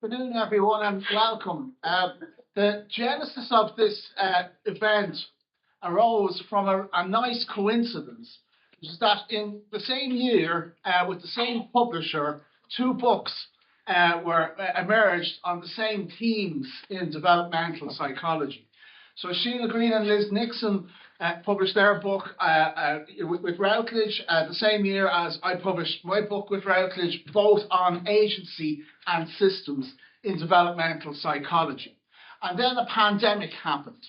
Afternoon, everyone, and welcome. The genesis of this event arose from a nice coincidence, which is that in the same year, with the same publisher, two books were emerged on the same themes in developmental psychology. So Sheila Green and Liz Nixon published their book with Routledge the same year as I published my book with Routledge, both on agency and systems in developmental psychology. And then a pandemic happened.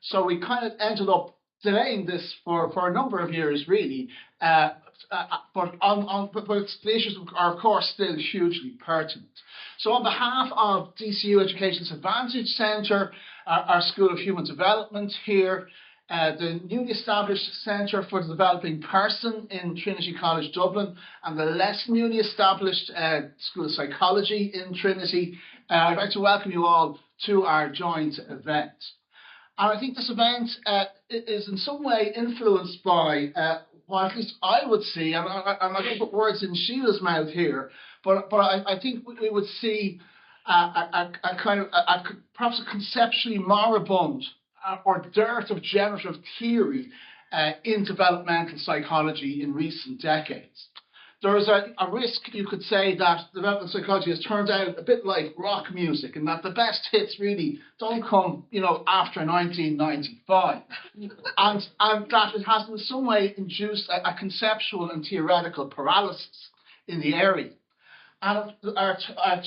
So we kind of ended up delaying this for a number of years, really. But the issues are, of course, still hugely pertinent. So on behalf of DCU Education's Advantage Centre, our School of Human Development here, the newly established Centre for the Developing Person in Trinity College Dublin, and the less newly established School of Psychology in Trinity, I'd like to welcome you all to our joint event. And I think this event is in some way influenced by what at least I would see, and I'm not going to put words in Sheila's mouth here, but I think we would see a kind of perhaps a conceptually moribund or dearth of generative theory in developmental psychology in recent decades. There is a risk, you could say, that developmental psychology has turned out a bit like rock music, and that the best hits really don't come, after 1995, and that it has in some way induced a conceptual and theoretical paralysis in the area. And our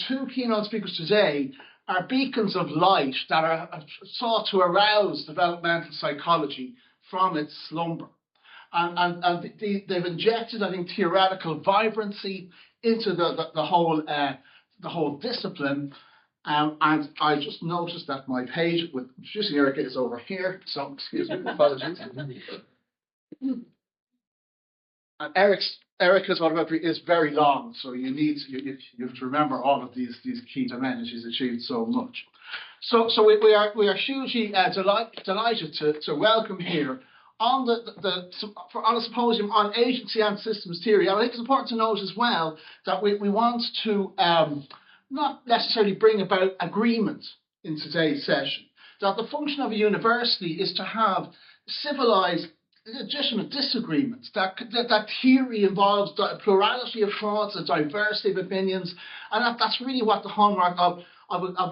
two keynote speakers today are beacons of light that are sought to arouse developmental psychology from its slumber. And they've injected, I think, theoretical vibrancy into the whole discipline. And I just noticed that my page with introducing Erica is over here. So excuse me, apologies. And Erica's autobiography is very long, so you have to remember all of these key dimensions. She's achieved so much. So we are hugely delighted to welcome here on on a symposium on agency and systems theory. And I think it's important to note as well that we want to not necessarily bring about agreement in today's session. That the function of a university is to have civilized, legitimate disagreements. That theory involves a plurality of thoughts, a diversity of opinions, and that's really what the hallmark of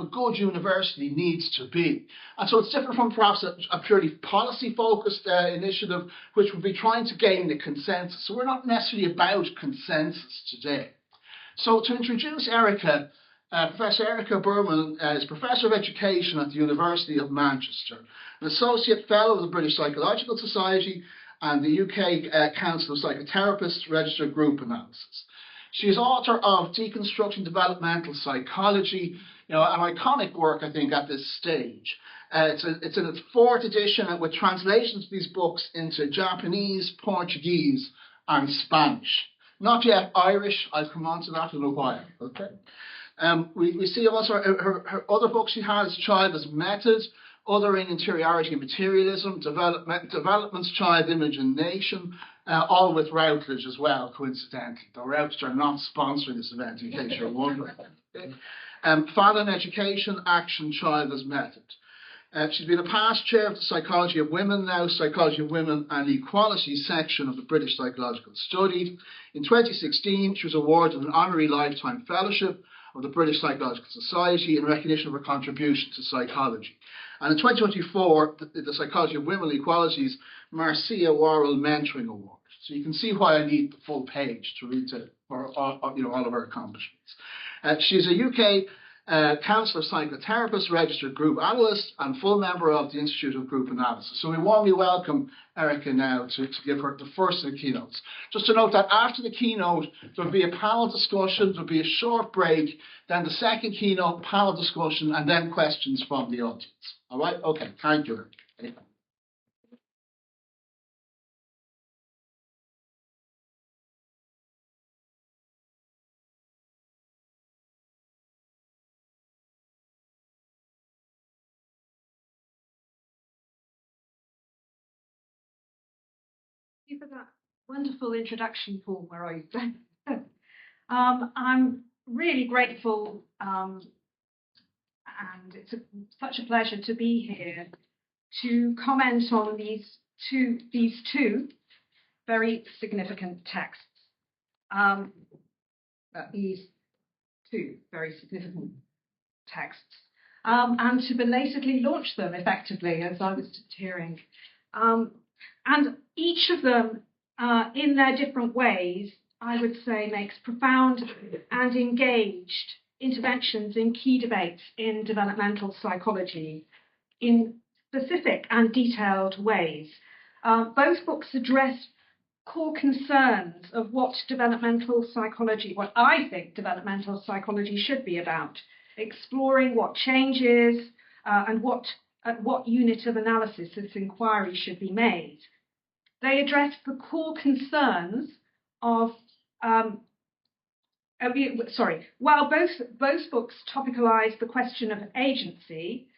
a good university needs to be. And so it's different from perhaps a purely policy-focused initiative, which would be trying to gain a consensus. So we're not necessarily about consensus today. So to introduce Erica, Professor Erica Burman is Professor of Education at the University of Manchester, an Associate Fellow of the British Psychological Society and the UK Council of Psychotherapists Registered Group Analysis. She is author of Deconstructing Developmental Psychology, an iconic work, I think, at this stage. It's in its fourth edition with translations of these books into Japanese, Portuguese, and Spanish. Not yet Irish. I'll come on to that in a while. Okay. We see also her other books she has: Child as Method, Othering, Interiority and Materialism, Development's Child, Image and Nation, all with Routledge as well, coincidentally. Though Routledge are not sponsoring this event, in case you're wondering. Fallon Education, Action, Child as Method. She's been a past chair of the Psychology of Women, now Psychology of Women and Equality section of the British Psychological Study. In 2016, she was awarded an honorary lifetime fellowship of the British Psychological Society in recognition of her contribution to psychology. And in 2024, the Psychology of Women and Equality's Marcia Worrell Mentoring Award. So you can see why I need the full page to read for all of her accomplishments. She's a UK Council of Psychotherapists Registered Group Analyst and full member of the Institute of Group Analysis. So we warmly welcome Erica now to give her the first of the keynotes. Just to note that after the keynote, there'll be a panel discussion, there'll be a short break, then the second keynote, panel discussion, and then questions from the audience. All right? Okay, thank you, Erica. You for that wonderful introduction, Paul. Where are you? I'm really grateful and it's such a pleasure to be here to comment on these two very significant texts. These two very significant texts, and to belatedly launch them effectively, as I was just hearing. And each of them, in their different ways, I would say, makes profound and engaged interventions in key debates in developmental psychology in specific and detailed ways. Both books address core concerns of what I think developmental psychology should be about, exploring what changes and at what unit of analysis this inquiry should be made. They address the core concerns of while both books topicalize the question of agency,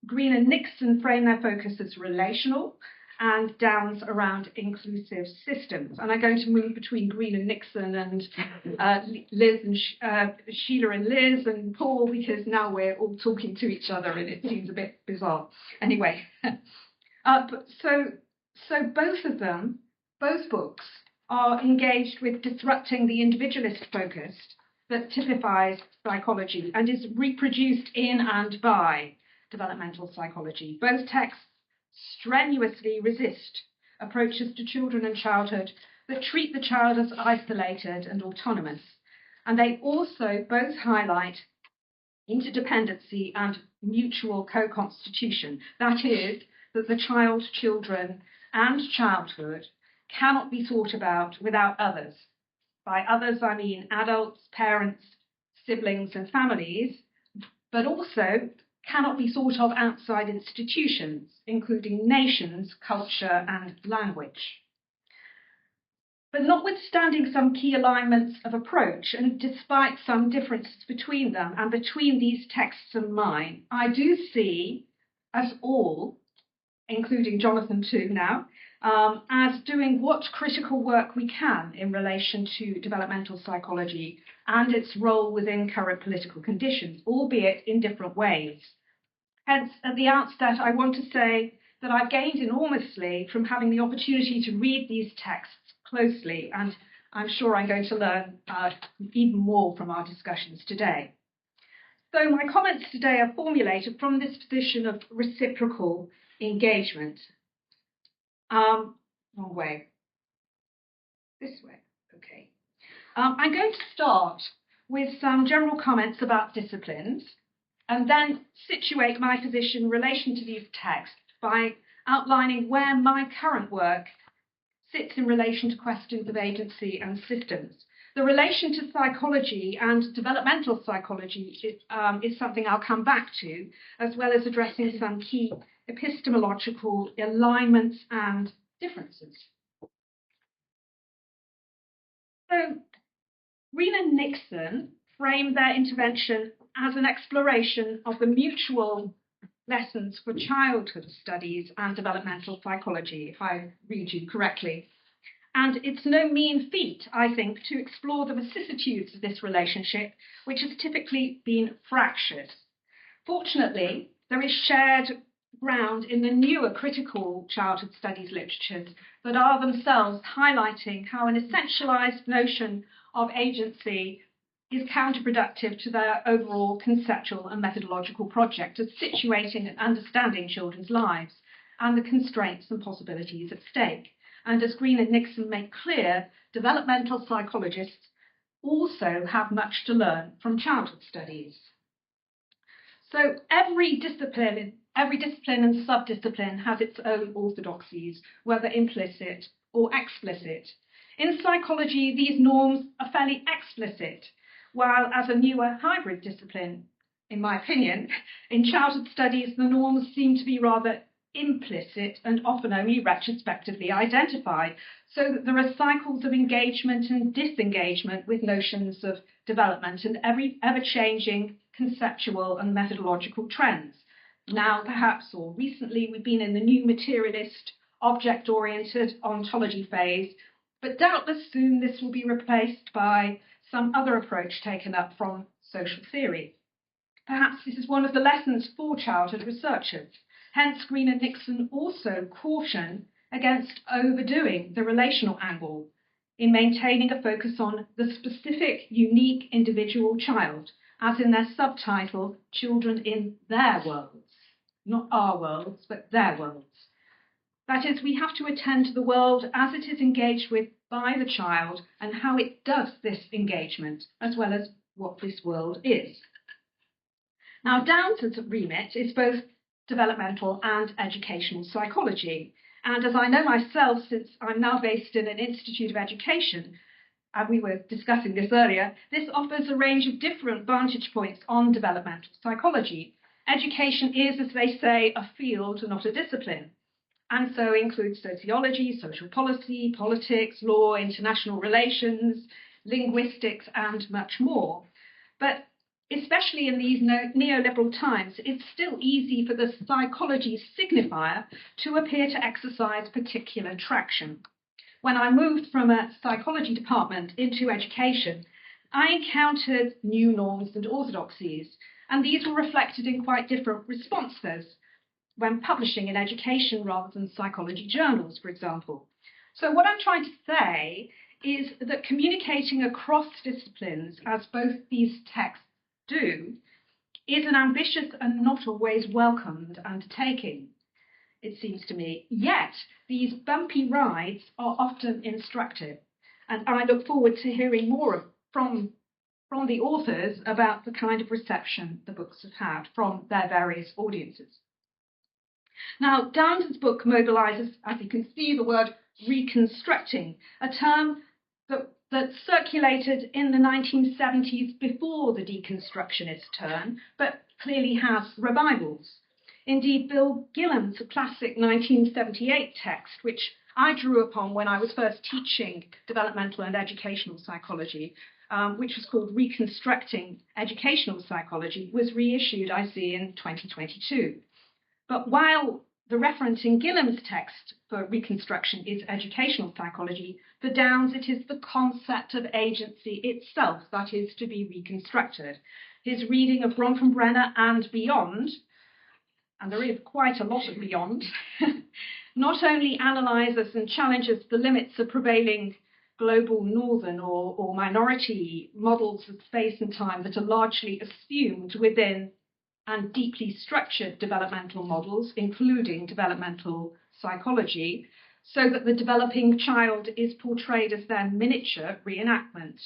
Green and Nixon frame their focus as relational, and Downs around inclusive systems. And I'm going to move between Green and Nixon and Liz and Sheila and Liz and Paul, because now we're all talking to each other and it seems a bit bizarre. Anyway, so both books are engaged with disrupting the individualist focus that typifies psychology and is reproduced in and by developmental psychology. Both texts strenuously resist approaches to children and childhood that treat the child as isolated and autonomous. And they also both highlight interdependency and mutual co-constitution. That is, that the child, children, and childhood cannot be thought about without others. By others, I mean adults, parents, siblings, and families, but also cannot be thought of outside institutions, including nations, culture, and language. But notwithstanding some key alignments of approach, and despite some differences between them and between these texts and mine, I do see us all, including Jonathan too now, as doing what critical work we can in relation to developmental psychology and its role within current political conditions, albeit in different ways. Hence, at the outset, I want to say that I've gained enormously from having the opportunity to read these texts closely, and I'm sure I'm going to learn even more from our discussions today. So my comments today are formulated from this position of reciprocal engagement. Wrong way. This way. Okay. I'm going to start with some general comments about disciplines and then situate my position in relation to these texts by outlining where my current work sits in relation to questions of agency and systems. The relation to psychology and developmental psychology is something I'll come back to, as well as addressing some key epistemological alignments and differences. So, Green and Nixon framed their intervention as an exploration of the mutual lessons for childhood studies and developmental psychology, if I read you correctly. And it's no mean feat, I think, to explore the vicissitudes of this relationship, which has typically been fractured. Fortunately, there is shared ground in the newer critical childhood studies literatures that are themselves highlighting how an essentialized notion of agency is counterproductive to their overall conceptual and methodological project of situating and understanding children's lives and the constraints and possibilities at stake. And as Green and Nixon make clear, developmental psychologists also have much to learn from childhood studies. So every discipline and subdiscipline has its own orthodoxies, whether implicit or explicit. In psychology, these norms are fairly explicit, while as a newer hybrid discipline, in my opinion, in childhood studies, the norms seem to be rather implicit and often only retrospectively identified, so that there are cycles of engagement and disengagement with notions of development and ever-changing conceptual and methodological trends. Now, perhaps, or recently, we've been in the new materialist, object-oriented ontology phase, but doubtless soon this will be replaced by some other approach taken up from social theory. Perhaps this is one of the lessons for childhood researchers. Hence, Green and Nixon also caution against overdoing the relational angle in maintaining a focus on the specific, unique individual child, as in their subtitle, Children in Their Worlds. Not our worlds, but their worlds. That is, we have to attend to the world as it is engaged with by the child and how it does this engagement, as well as what this world is. Now, Downes' remit is both developmental and educational psychology. And as I know myself, since I'm now based in an Institute of Education, and we were discussing this earlier, this offers a range of different vantage points on developmental psychology. Education is, as they say, a field, not a discipline, and so includes sociology, social policy, politics, law, international relations, linguistics, and much more. But especially in these neoliberal times, it's still easy for the psychology signifier to appear to exercise particular traction. When I moved from a psychology department into education, I encountered new norms and orthodoxies, and these were reflected in quite different responses when publishing in education rather than psychology journals, for example. So what I'm trying to say is that communicating across disciplines, as both these texts do, is an ambitious and not always welcomed undertaking, it seems to me. Yet, these bumpy rides are often instructive, and I look forward to hearing more from the authors about the kind of reception the books have had from their various audiences. Now, Downes' book mobilises, as you can see, the word reconstructing, a term that circulated in the 1970s before the deconstructionist turn, but clearly has revivals. Indeed, Bill Gillam's classic 1978 text, which I drew upon when I was first teaching developmental and educational psychology, which was called Reconstructing Educational Psychology, was reissued, I see, in 2022. But while the reference in Gillam's text for reconstruction is educational psychology, for Downes it is the concept of agency itself that is to be reconstructed. His reading of Bronfenbrenner and beyond, and there is quite a lot of beyond, not only analyses and challenges the limits of prevailing global northern or minority models of space and time that are largely assumed within and deeply structured developmental models, including developmental psychology, so that the developing child is portrayed as their miniature reenactment.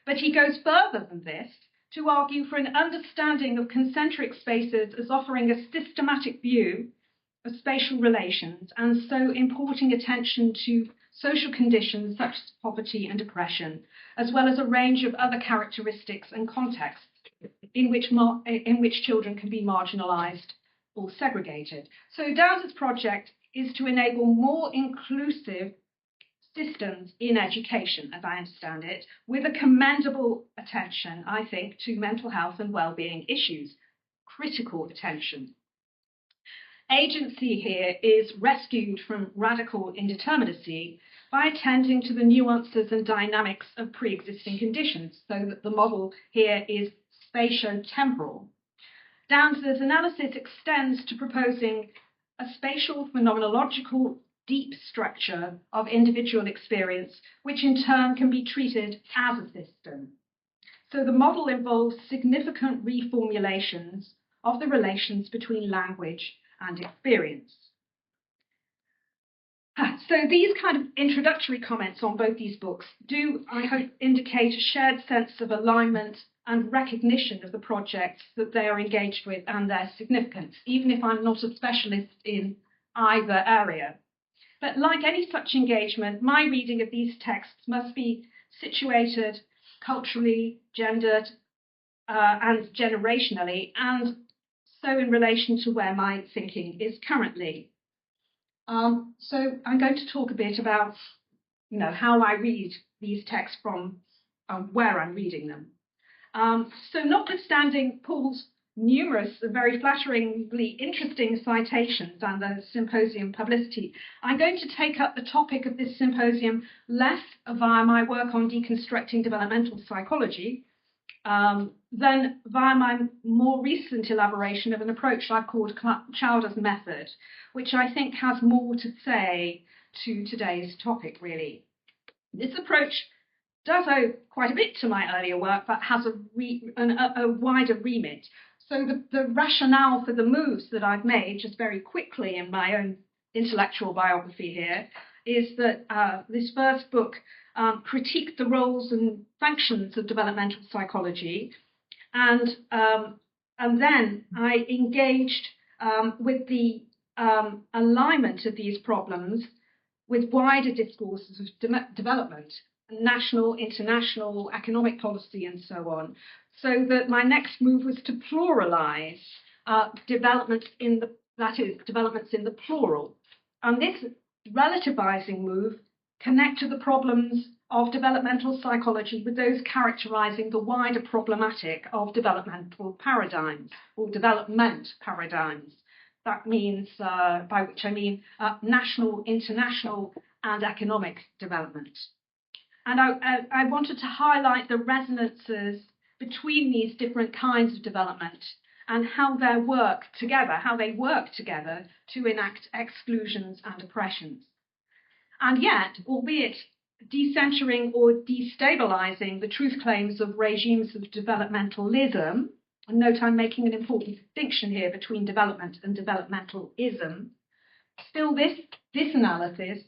But he goes further than this to argue for an understanding of concentric spaces as offering a systematic view of spatial relations and so importing attention to social conditions such as poverty and oppression, as well as a range of other characteristics and contexts in which children can be marginalised or segregated. So Downes' project is to enable more inclusive systems in education, as I understand it, with a commendable attention, I think, to mental health and well-being issues, critical attention. Agency here is rescued from radical indeterminacy by attending to the nuances and dynamics of pre-existing conditions, so that the model here is spatio-temporal. Downes' analysis extends to proposing a spatial phenomenological deep structure of individual experience, which in turn can be treated as a system. So the model involves significant reformulations of the relations between language and experience. So these kind of introductory comments on both these books do, I hope, indicate a shared sense of alignment and recognition of the projects that they are engaged with and their significance, even if I'm not a specialist in either area. But like any such engagement, my reading of these texts must be situated culturally, gendered, and generationally, and so in relation to where my thinking is currently. So I'm going to talk a bit about, how I read these texts from where I'm reading them. So notwithstanding Paul's numerous and very flatteringly interesting citations and the symposium publicity, I'm going to take up the topic of this symposium less via my work on deconstructing developmental psychology then via my more recent elaboration of an approach I've called Childers Method, which I think has more to say to today's topic, really. This approach does owe quite a bit to my earlier work, but has a wider remit. So the rationale for the moves that I've made, just very quickly in my own intellectual biography here, is that this first book critiqued the roles and functions of developmental psychology, and then I engaged with the alignment of these problems with wider discourses of development, national, international, economic policy, and so on. So that my next move was to pluralize developments in the plural. And this relativizing move connect to the problems of developmental psychology with those characterizing the wider problematic of developmental paradigms or development paradigms. That means, by which I mean national, international, and economic development. And I wanted to highlight the resonances between these different kinds of development and how they work together to enact exclusions and oppressions. And yet, albeit decentering or destabilizing the truth claims of regimes of developmentalism, and note I'm making an important distinction here between development and developmentalism, still this analysis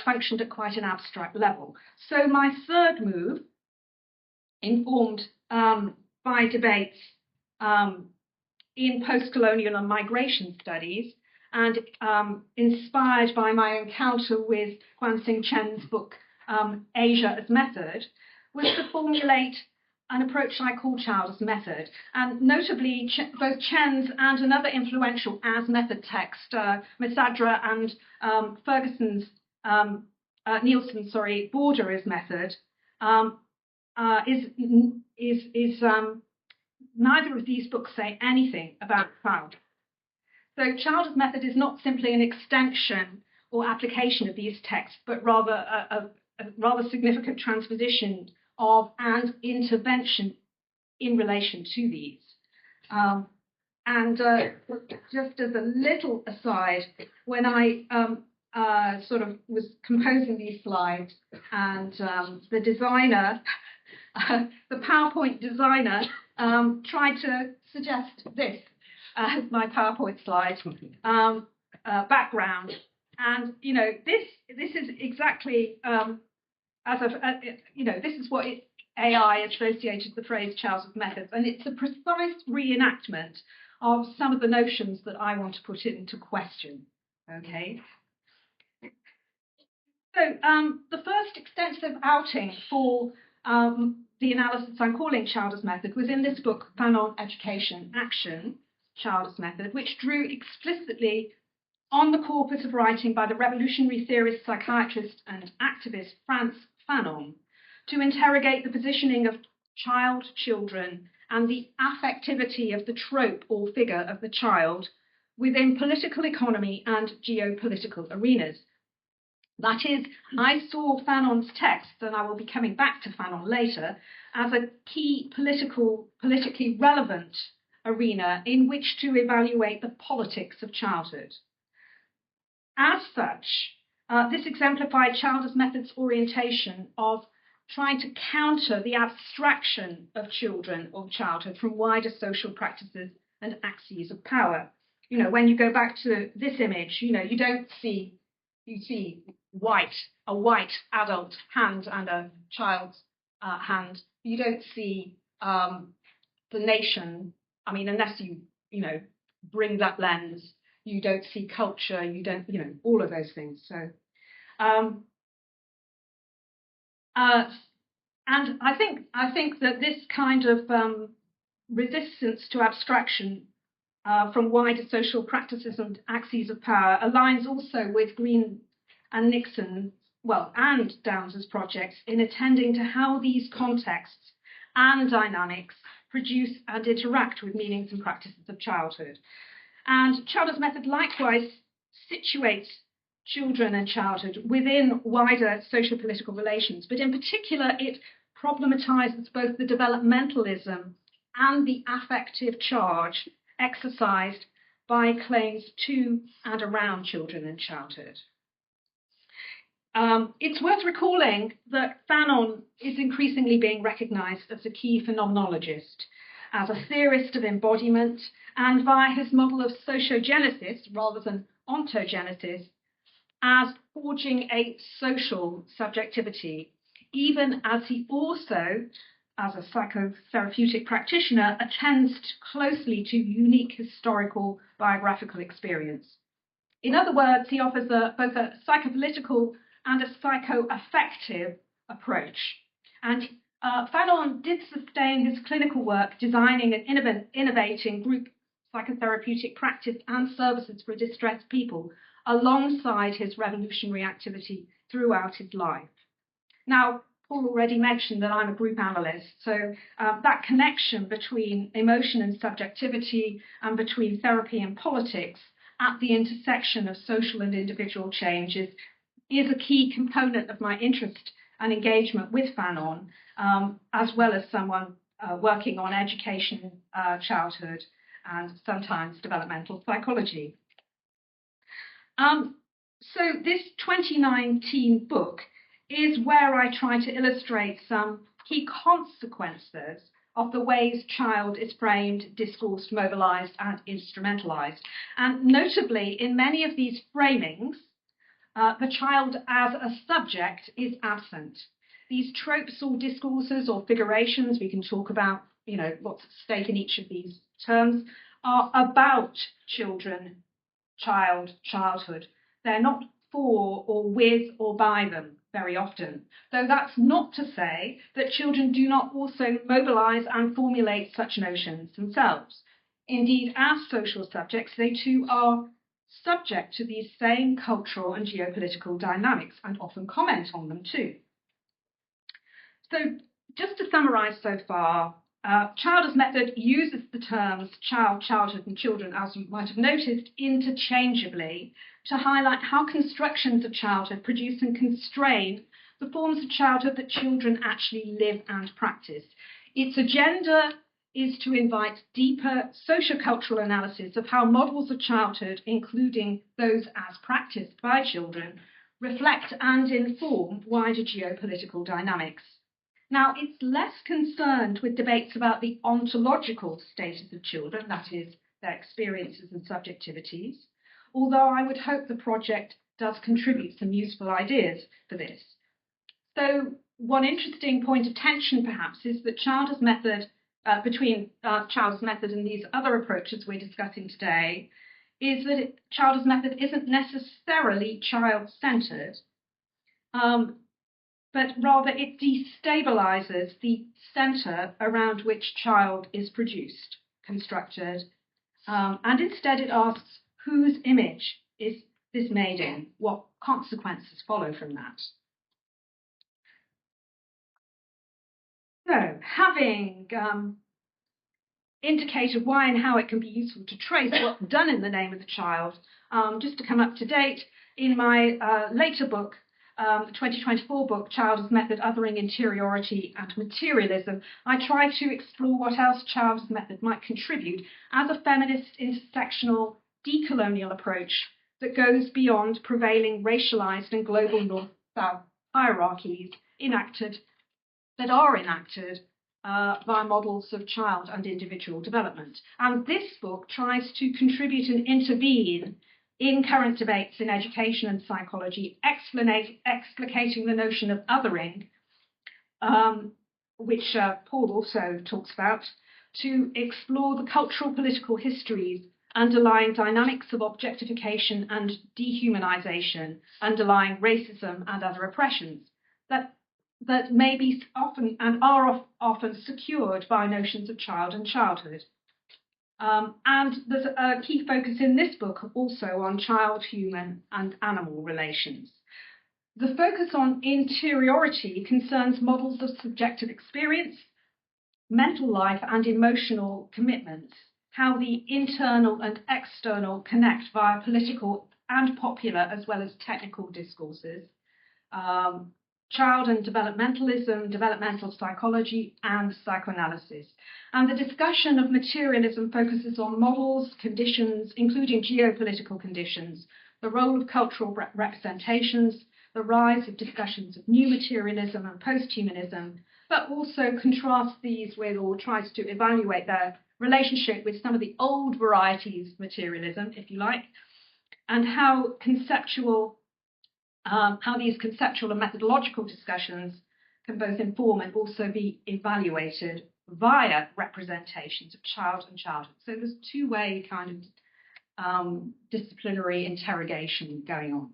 functioned at quite an abstract level. So my third move, informed by debates in post-colonial and migration studies, and inspired by my encounter with Guan-Xing Chen's book, Asia as Method, was to formulate an approach I call Childers Method. And notably, both Chen's and another influential as method text, Misadra and Nielsen's Border as Method, neither of these books say anything about child. So Childers Method is not simply an extension or application of these texts, but rather a rather significant transposition of and intervention in relation to these. Just as a little aside, when I sort of was composing these slides, and the designer, the PowerPoint designer, tried to suggest this as my PowerPoint slide background, and this is exactly this is what AI associated the phrase Childers Method, and it's a precise reenactment of some of the notions that I want to put into question. Okay. So the first extensive outing for the analysis I'm calling Childers Method was in this book, Fanon Education Action, Childers Method, which drew explicitly on the corpus of writing by the revolutionary theorist, psychiatrist, and activist Frantz Fanon to interrogate the positioning of children, and the affectivity of the trope or figure of the child within political economy and geopolitical arenas. That is, I saw Fanon's text, and I will be coming back to Fanon later, as a key politically relevant arena in which to evaluate the politics of childhood. As such, this exemplified Childers Method's orientation of trying to counter the abstraction of children or childhood from wider social practices and axes of power. When you go back to this image, you don't see, you see a white adult hand and a child's hand. You don't see the nation. I mean, unless you bring that lens, you don't see culture. You don't, all of those things. So, and I think that this kind of resistance to abstraction from wider social practices and axes of power aligns also with Green and Nixon, and Downes's projects in attending to how these contexts and dynamics produce and interact with meanings and practices of childhood. And Childers' Method likewise situates children and childhood within wider social political relations, but in particular it problematizes both the developmentalism and the affective charge exercised by claims to and around children in childhood. It's worth recalling that Fanon is increasingly being recognized as a key phenomenologist, as a theorist of embodiment, and via his model of sociogenesis rather than ontogenesis, as forging a social subjectivity, even as he also, as a psychotherapeutic practitioner, attends closely to unique historical biographical experience. In other words, he offers both a psychopolitical and a psychoaffective approach. And Fanon did sustain his clinical work designing and innovating group psychotherapeutic practice and services for distressed people alongside his revolutionary activity throughout his life. Now, Paul already mentioned that I'm a group analyst, so that connection between emotion and subjectivity and between therapy and politics at the intersection of social and individual changes is a key component of my interest and engagement with Fanon, as well as someone working on education, childhood, and sometimes developmental psychology. So this 2019 book is where I try to illustrate some key consequences of the ways child is framed, discoursed, mobilized, and instrumentalized. And notably, in many of these framings, the child as a subject is absent. These tropes or discourses or figurations, we can talk about, what's at stake in each of these terms, are about children, childhood. They're not for or with or by them very often, though that's not to say that children do not also mobilize and formulate such notions themselves. Indeed, as social subjects, they too are subject to these same cultural and geopolitical dynamics and often comment on them too. So just to summarize so far, Childers' method uses the terms child, childhood, and children, as you might have noticed, interchangeably to highlight how constructions of childhood produce and constrain the forms of childhood that children actually live and practice. Its agenda is to invite deeper sociocultural analysis of how models of childhood, including those as practiced by children, reflect and inform wider geopolitical dynamics. Now, it's less concerned with debates about the ontological status of children, that is, their experiences and subjectivities, although I would hope the project does contribute some useful ideas for this. So one interesting point of tension, perhaps, is that Childers' method, between Childers' method and these other approaches we're discussing today, is that Childers' method isn't necessarily child-centered, but rather it destabilizes the center around which child is produced, constructed, and instead it asks whose image is this made in, what consequences follow from that. So, having indicated why and how it can be useful to trace what's done in the name of the child, just to come up to date, in my later book, the 2024 book, Childers' Method, Othering Interiority and Materialism, I try to explore what else Childers' method might contribute as a feminist, intersectional, decolonial approach that goes beyond prevailing racialized and global north-south hierarchies that are enacted by models of child and individual development. And this book tries to contribute and intervene in current debates in education and psychology, explicating the notion of othering, which Paul also talks about, to explore the cultural political histories underlying dynamics of objectification and dehumanization, underlying racism and other oppressions that may be often and are often secured by notions of child and childhood. And there's a key focus in this book also on child, human, and animal relations. The focus on interiority concerns models of subjective experience, mental life, and emotional commitments, how the internal and external connect via political and popular as well as technical discourses, child and developmentalism, developmental psychology, and psychoanalysis. And the discussion of materialism focuses on models, conditions, including geopolitical conditions, the role of cultural representations, the rise of discussions of new materialism and post-humanism, but also contrasts these with, or tries to evaluate their relationship with some of the old varieties of materialism, if you like, and how these conceptual and methodological discussions can both inform and also be evaluated via representations of child and childhood. So there's two-way kind of disciplinary interrogation going on.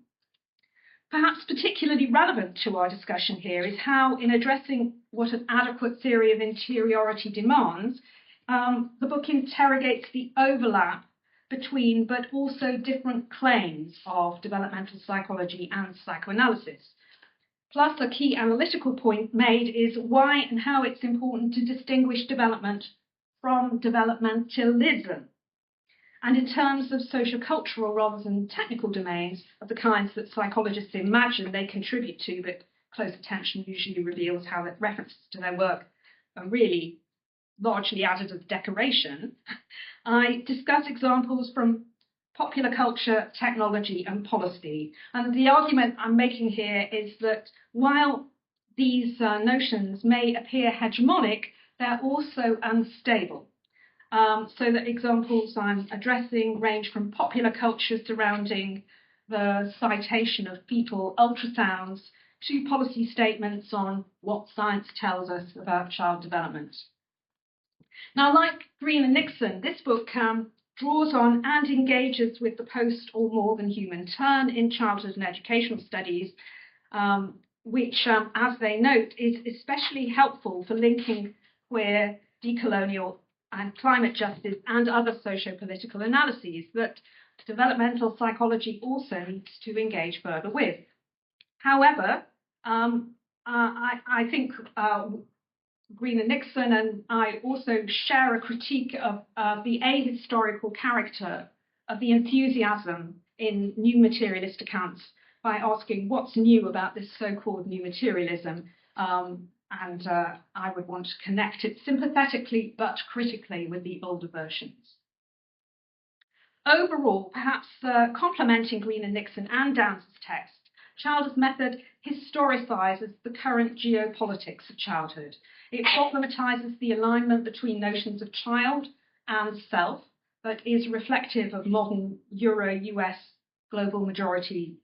Perhaps particularly relevant to our discussion here is how, in addressing what an adequate theory of interiority demands, the book interrogates the overlap between, but also different claims of developmental psychology and psychoanalysis. Plus, a key analytical point made is why and how it's important to distinguish development from developmentalism. And in terms of sociocultural rather than technical domains of the kinds that psychologists imagine they contribute to, but close attention usually reveals how the references to their work are really largely added as decoration, I discuss examples from popular culture, technology, and policy. And the argument I'm making here is that while these notions may appear hegemonic, they're also unstable. So the examples I'm addressing range from popular culture surrounding the citation of fetal ultrasounds to policy statements on what science tells us about child development. Now, like Green and Nixon, this book draws on and engages with the post or more than human turn in childhood and educational studies, which, as they note, is especially helpful for linking queer, decolonial, and climate justice and other socio-political analyses that developmental psychology also needs to engage further with. However, I think Green and Nixon and I also share a critique of the ahistorical character of the enthusiasm in new materialist accounts by asking what's new about this so-called new materialism. And I would want to connect it sympathetically but critically with the older versions. Overall, perhaps complementing Green and Nixon and Downes's text, Childers' method historicizes the current geopolitics of childhood. It problematizes the alignment between notions of child and self, but is reflective of modern Euro-US global minority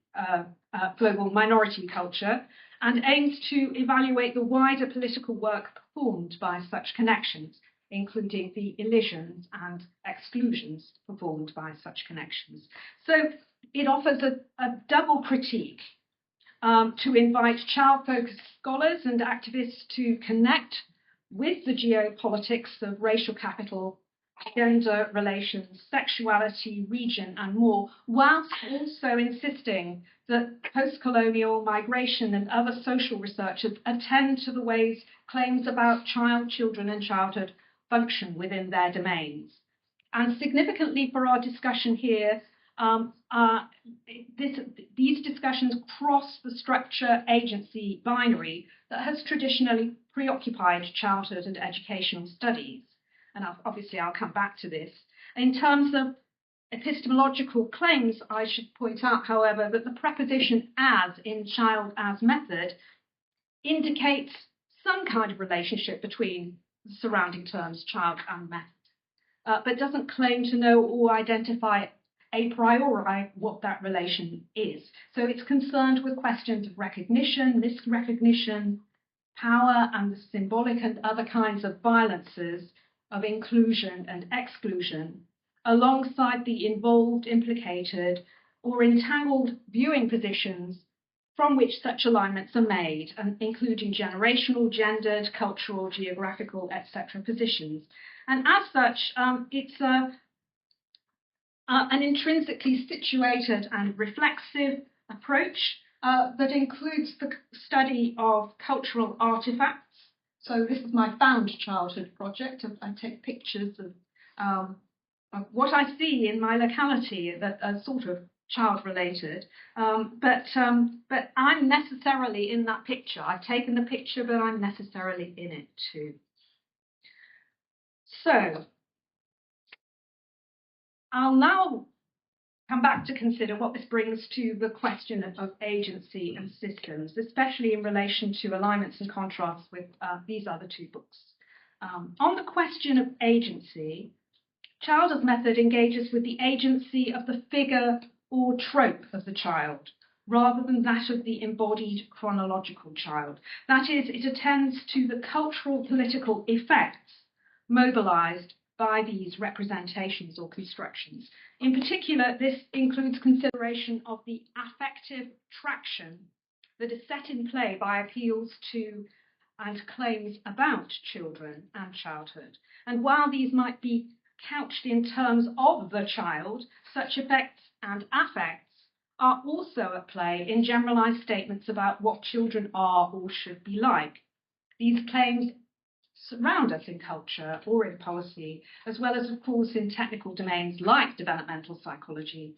culture, and aims to evaluate the wider political work performed by such connections, including the elisions and exclusions performed by such connections. So it offers a double critique to invite child-focused scholars and activists to connect with the geopolitics of racial capital, gender relations, sexuality, region, and more, whilst also insisting that post-colonial migration and other social researchers attend to the ways claims about child, children, and childhood function within their domains. And significantly for our discussion here, these discussions cross the structure-agency binary that has traditionally preoccupied childhood and educational studies. And obviously I'll come back to this. In terms of epistemological claims, I should point out, however, that the preposition as in child as method indicates some kind of relationship between the surrounding terms child and method, but doesn't claim to know or identify a priori what that relation is. So it's concerned with questions of recognition, misrecognition, power, and the symbolic and other kinds of violences of inclusion and exclusion, alongside the involved, implicated, or entangled viewing positions from which such alignments are made, and including generational, gendered, cultural, geographical, etc. positions. And as such, it's an intrinsically situated and reflexive approach that includes the study of cultural artifacts. So this is my Found Childhood project. I take pictures of what I see in my locality that are sort of child-related, but I'm necessarily in that picture. I've taken the picture, but I'm necessarily in it too. So I'll now come back to consider what this brings to the question of agency and systems, especially in relation to alignments and contrasts with these other two books. On the question of agency, Childer's method engages with the agency of the figure or trope of the child, rather than that of the embodied chronological child. That is, it attends to the cultural political effects mobilized by these representations or constructions. In particular, this includes consideration of the affective traction that is set in play by appeals to and claims about children and childhood. And while these might be couched in terms of the child, such effects and affects are also at play in generalized statements about what children are or should be like. These claims surround us in culture or in policy, as well as, of course, in technical domains like developmental psychology.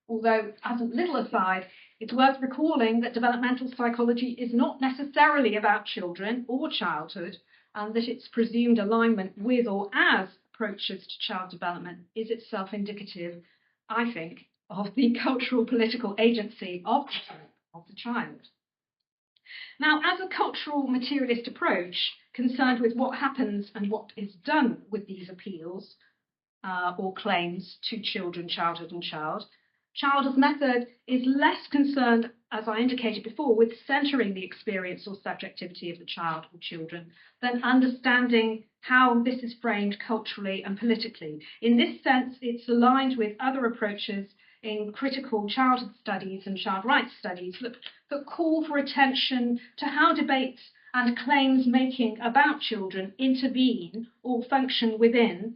Although, as a little aside, it's worth recalling that developmental psychology is not necessarily about children or childhood, and that its presumed alignment with or as approaches to child development is itself indicative, I think, of the cultural political agency of the child. Now, as a cultural materialist approach concerned with what happens and what is done with these appeals or claims to children, childhood and child, Childer's method is less concerned, as I indicated before, with centering the experience or subjectivity of the child or children than understanding how this is framed culturally and politically. In this sense, it's aligned with other approaches in critical childhood studies and child rights studies that call for attention to how debates and claims making about children intervene or function within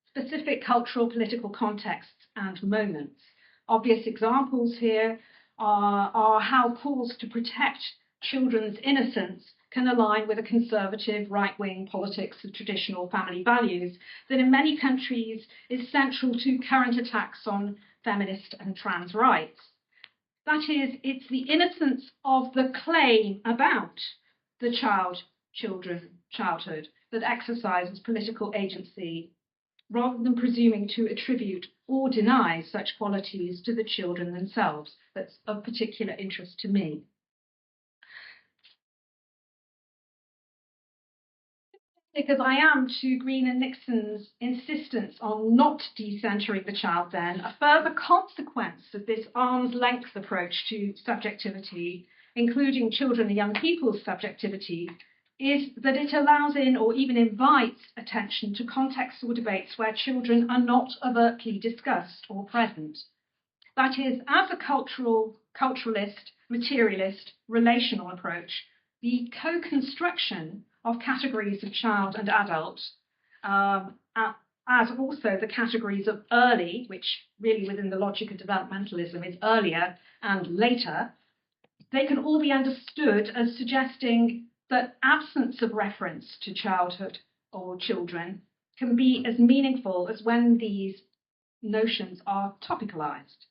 specific cultural political contexts and moments. Obvious examples here are how calls to protect children's innocence can align with a conservative right-wing politics of traditional family values that in many countries is central to current attacks on feminist and trans rights. That is, it's the innocence of the claim about the childhood that exercises political agency, rather than presuming to attribute or deny such qualities to the children themselves. That's of particular interest to me. Because I am to Green and Nixon's insistence on not decentering the child then, a further consequence of this arm's length approach to subjectivity, including children and young people's subjectivity, is that it allows in or even invites attention to contexts or debates where children are not overtly discussed or present. That is, as a culturalist, materialist, relational approach, the co-construction of categories of child and adult, as also the categories of early, which really within the logic of developmentalism is earlier and later, they can all be understood as suggesting that absence of reference to childhood or children can be as meaningful as when these notions are topicalized.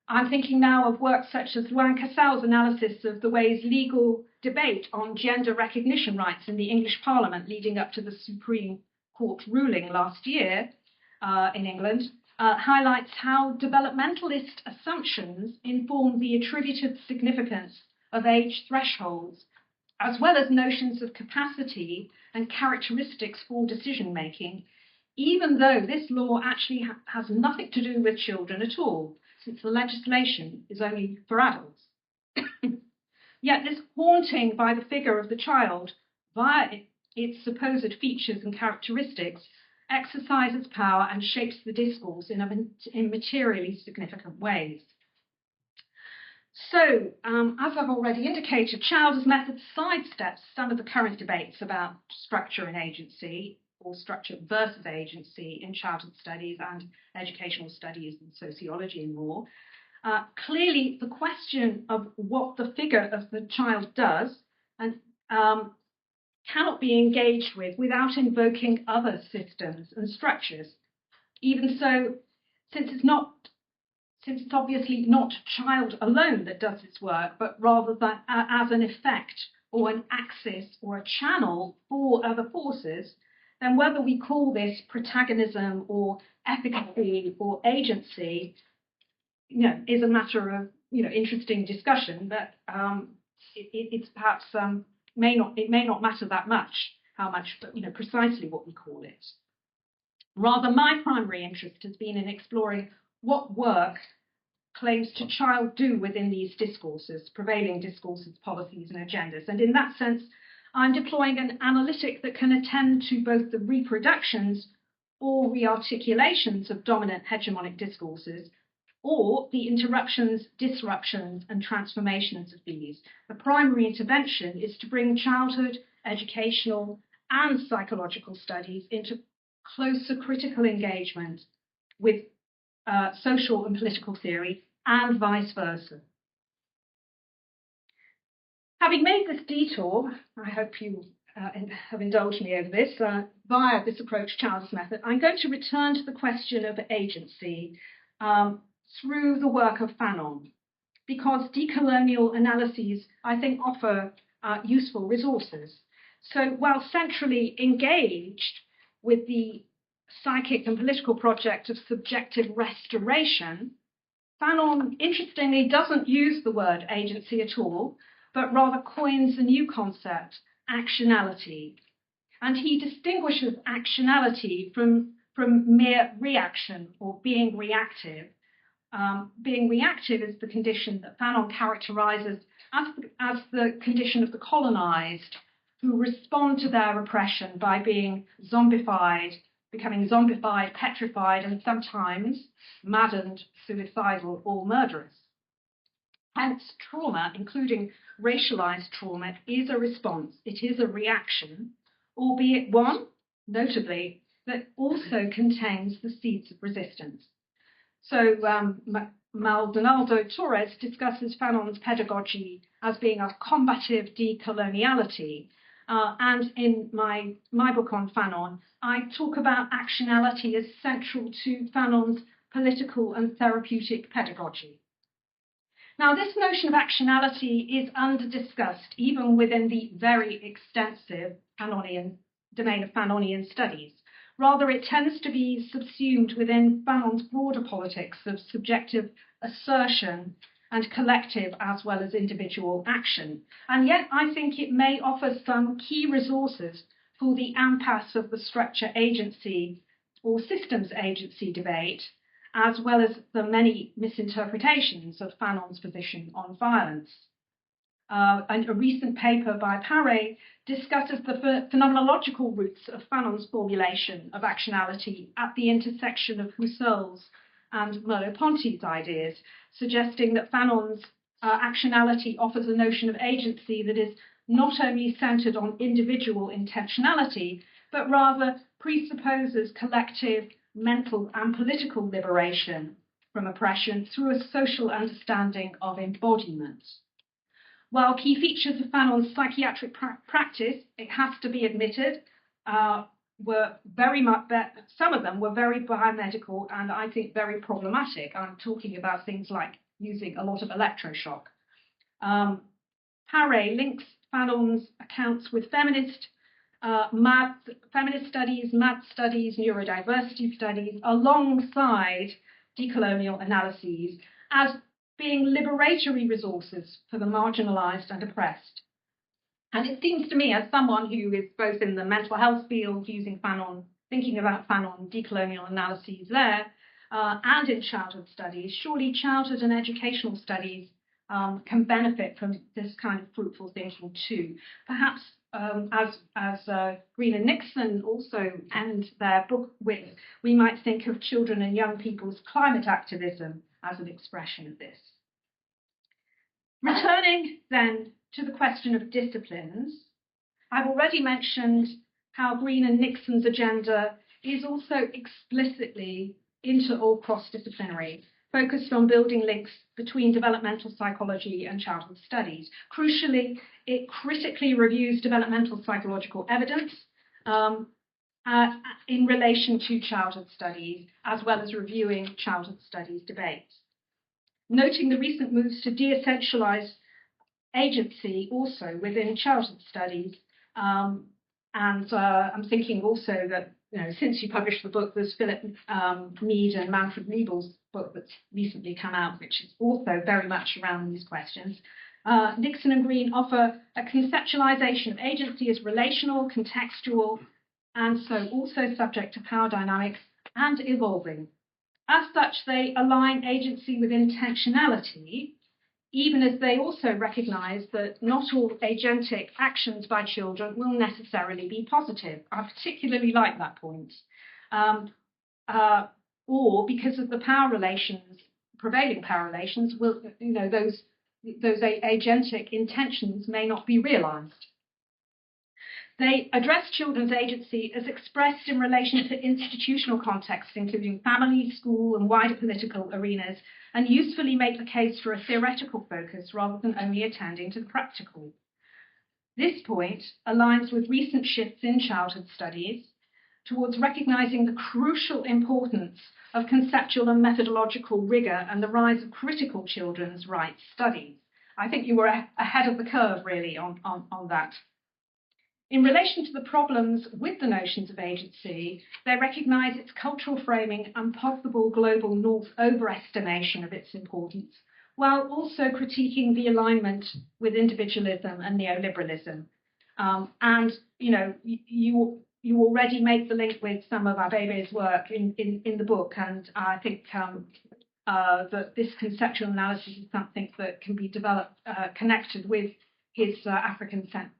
I'm thinking now of work such as Luan Cassell's analysis of the ways legal debate on gender recognition rights in the English Parliament leading up to the Supreme Court ruling last year in England highlights how developmentalist assumptions inform the attributed significance of age thresholds, as well as notions of capacity and characteristics for decision making, even though this law actually has nothing to do with children at all, since the legislation is only for adults. Yet this haunting by the figure of the child via its supposed features and characteristics exercises power and shapes the discourse in materially significant ways. So, as I've already indicated, Childer's method sidesteps some of the current debates about structure and agency, or structure versus agency in childhood studies and educational studies and sociology and more. Clearly, the question of what the figure of the child does and cannot be engaged with without invoking other systems and structures. Even so, since it's not since it's obviously not child alone that does this work, but rather that as an effect or an axis or a channel for other forces, then whether we call this protagonism or efficacy or agency, is a matter of interesting discussion. But it's perhaps it may not matter that much how much, but precisely what we call it. Rather, my primary interest has been in exploring what work claims to child do within these discourses, prevailing discourses, policies, and agendas. And in that sense, I'm deploying an analytic that can attend to both the reproductions or rearticulations of dominant hegemonic discourses, or the interruptions, disruptions, and transformations of these. The primary intervention is to bring childhood, educational, and psychological studies into closer critical engagement with social and political theory, and vice versa. Having made this detour, I hope you have indulged me over this, via this approach child's method, I'm going to return to the question of agency through the work of Fanon, because decolonial analyses, I think, offer useful resources. So while centrally engaged with the psychic and political project of subjective restoration, Fanon, interestingly, doesn't use the word agency at all, but rather coins a new concept, actionality. And he distinguishes actionality from mere reaction or being reactive. Being reactive is the condition that Fanon characterizes as the condition of the colonized, who respond to their oppression by being zombified, becoming zombified, petrified, and sometimes maddened, suicidal, or murderous. Hence, trauma, including racialized trauma, is a response. It is a reaction, albeit one, notably, that also contains the seeds of resistance. So Maldonado Torres discusses Fanon's pedagogy as being a combative decoloniality. And in my book on Fanon, I talk about actionality as central to Fanon's political and therapeutic pedagogy. Now, this notion of actionality is under-discussed even within the very extensive Fanonian domain of Fanonian studies. Rather, it tends to be subsumed within Fanon's broader politics of subjective assertion and collective as well as individual action. And yet, I think it may offer some key resources for the impasse of the structure agency or systems agency debate, as well as the many misinterpretations of Fanon's position on violence. And a recent paper by Paré discusses the phenomenological roots of Fanon's formulation of actionality at the intersection of Husserl's and Merleau-Ponty's ideas, suggesting that Fanon's actionality offers a notion of agency that is not only centered on individual intentionality, but rather presupposes collective, mental, and political liberation from oppression through a social understanding of embodiment. While key features of Fanon's psychiatric practice, it has to be admitted, were very much, some of them were very biomedical and I think very problematic. I'm talking about things like using a lot of electroshock. Paré links Fanon's accounts with feminist studies, MAD studies, neurodiversity studies, alongside decolonial analyses as being liberatory resources for the marginalized and oppressed. And it seems to me, as someone who is both in the mental health field, using Fanon, thinking about Fanon decolonial analyses there, and in childhood studies, surely childhood and educational studies can benefit from this kind of fruitful thinking too. Perhaps as Green and Nixon also end their book with, we might think of children and young people's climate activism as an expression of this. Returning then to the question of disciplines, I've already mentioned how Green and Nixon's agenda is also explicitly inter- or cross-disciplinary, focused on building links between developmental psychology and childhood studies. Crucially, it critically reviews developmental psychological evidence in relation to childhood studies, as well as reviewing childhood studies debates. noting the recent moves to de-essentialise agency also within childhood studies. And I'm thinking also that, since you published the book, there's Philip Mead and Manfred Niebel's book that's recently come out, which is also very much around these questions. Nixon and Green offer a conceptualization of agency as relational, contextual, and so also subject to power dynamics and evolving. As such, they align agency with intentionality, even as they also recognize that not all agentic actions by children will necessarily be positive. I particularly like that point. Or because of the power relations, prevailing power relations, will, those agentic intentions may not be realized. They address children's agency as expressed in relation to institutional contexts, including family, school, and wider political arenas, and usefully make the case for a theoretical focus rather than only attending to the practical. This point aligns with recent shifts in childhood studies towards recognizing the crucial importance of conceptual and methodological rigor and the rise of critical children's rights studies. I think you were ahead of the curve, really, on that. In relation to the problems with the notions of agency, they recognise its cultural framing and possible global north overestimation of its importance, while also critiquing the alignment with individualism and neoliberalism. You already make the link with some of Abebe's work in the book, and I think that this conceptual analysis is something that can be developed, connected with his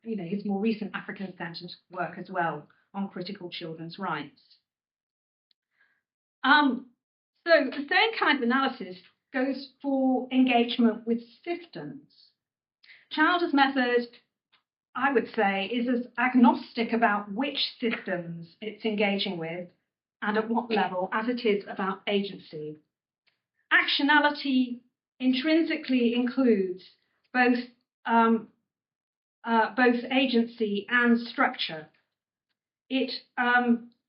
his more recent African-centered work as well on critical children's rights. So the same kind of analysis goes for engagement with systems. Chalder's method, I would say, is as agnostic about which systems it's engaging with and at what level as it is about agency. Actionality intrinsically includes both agency and structure. It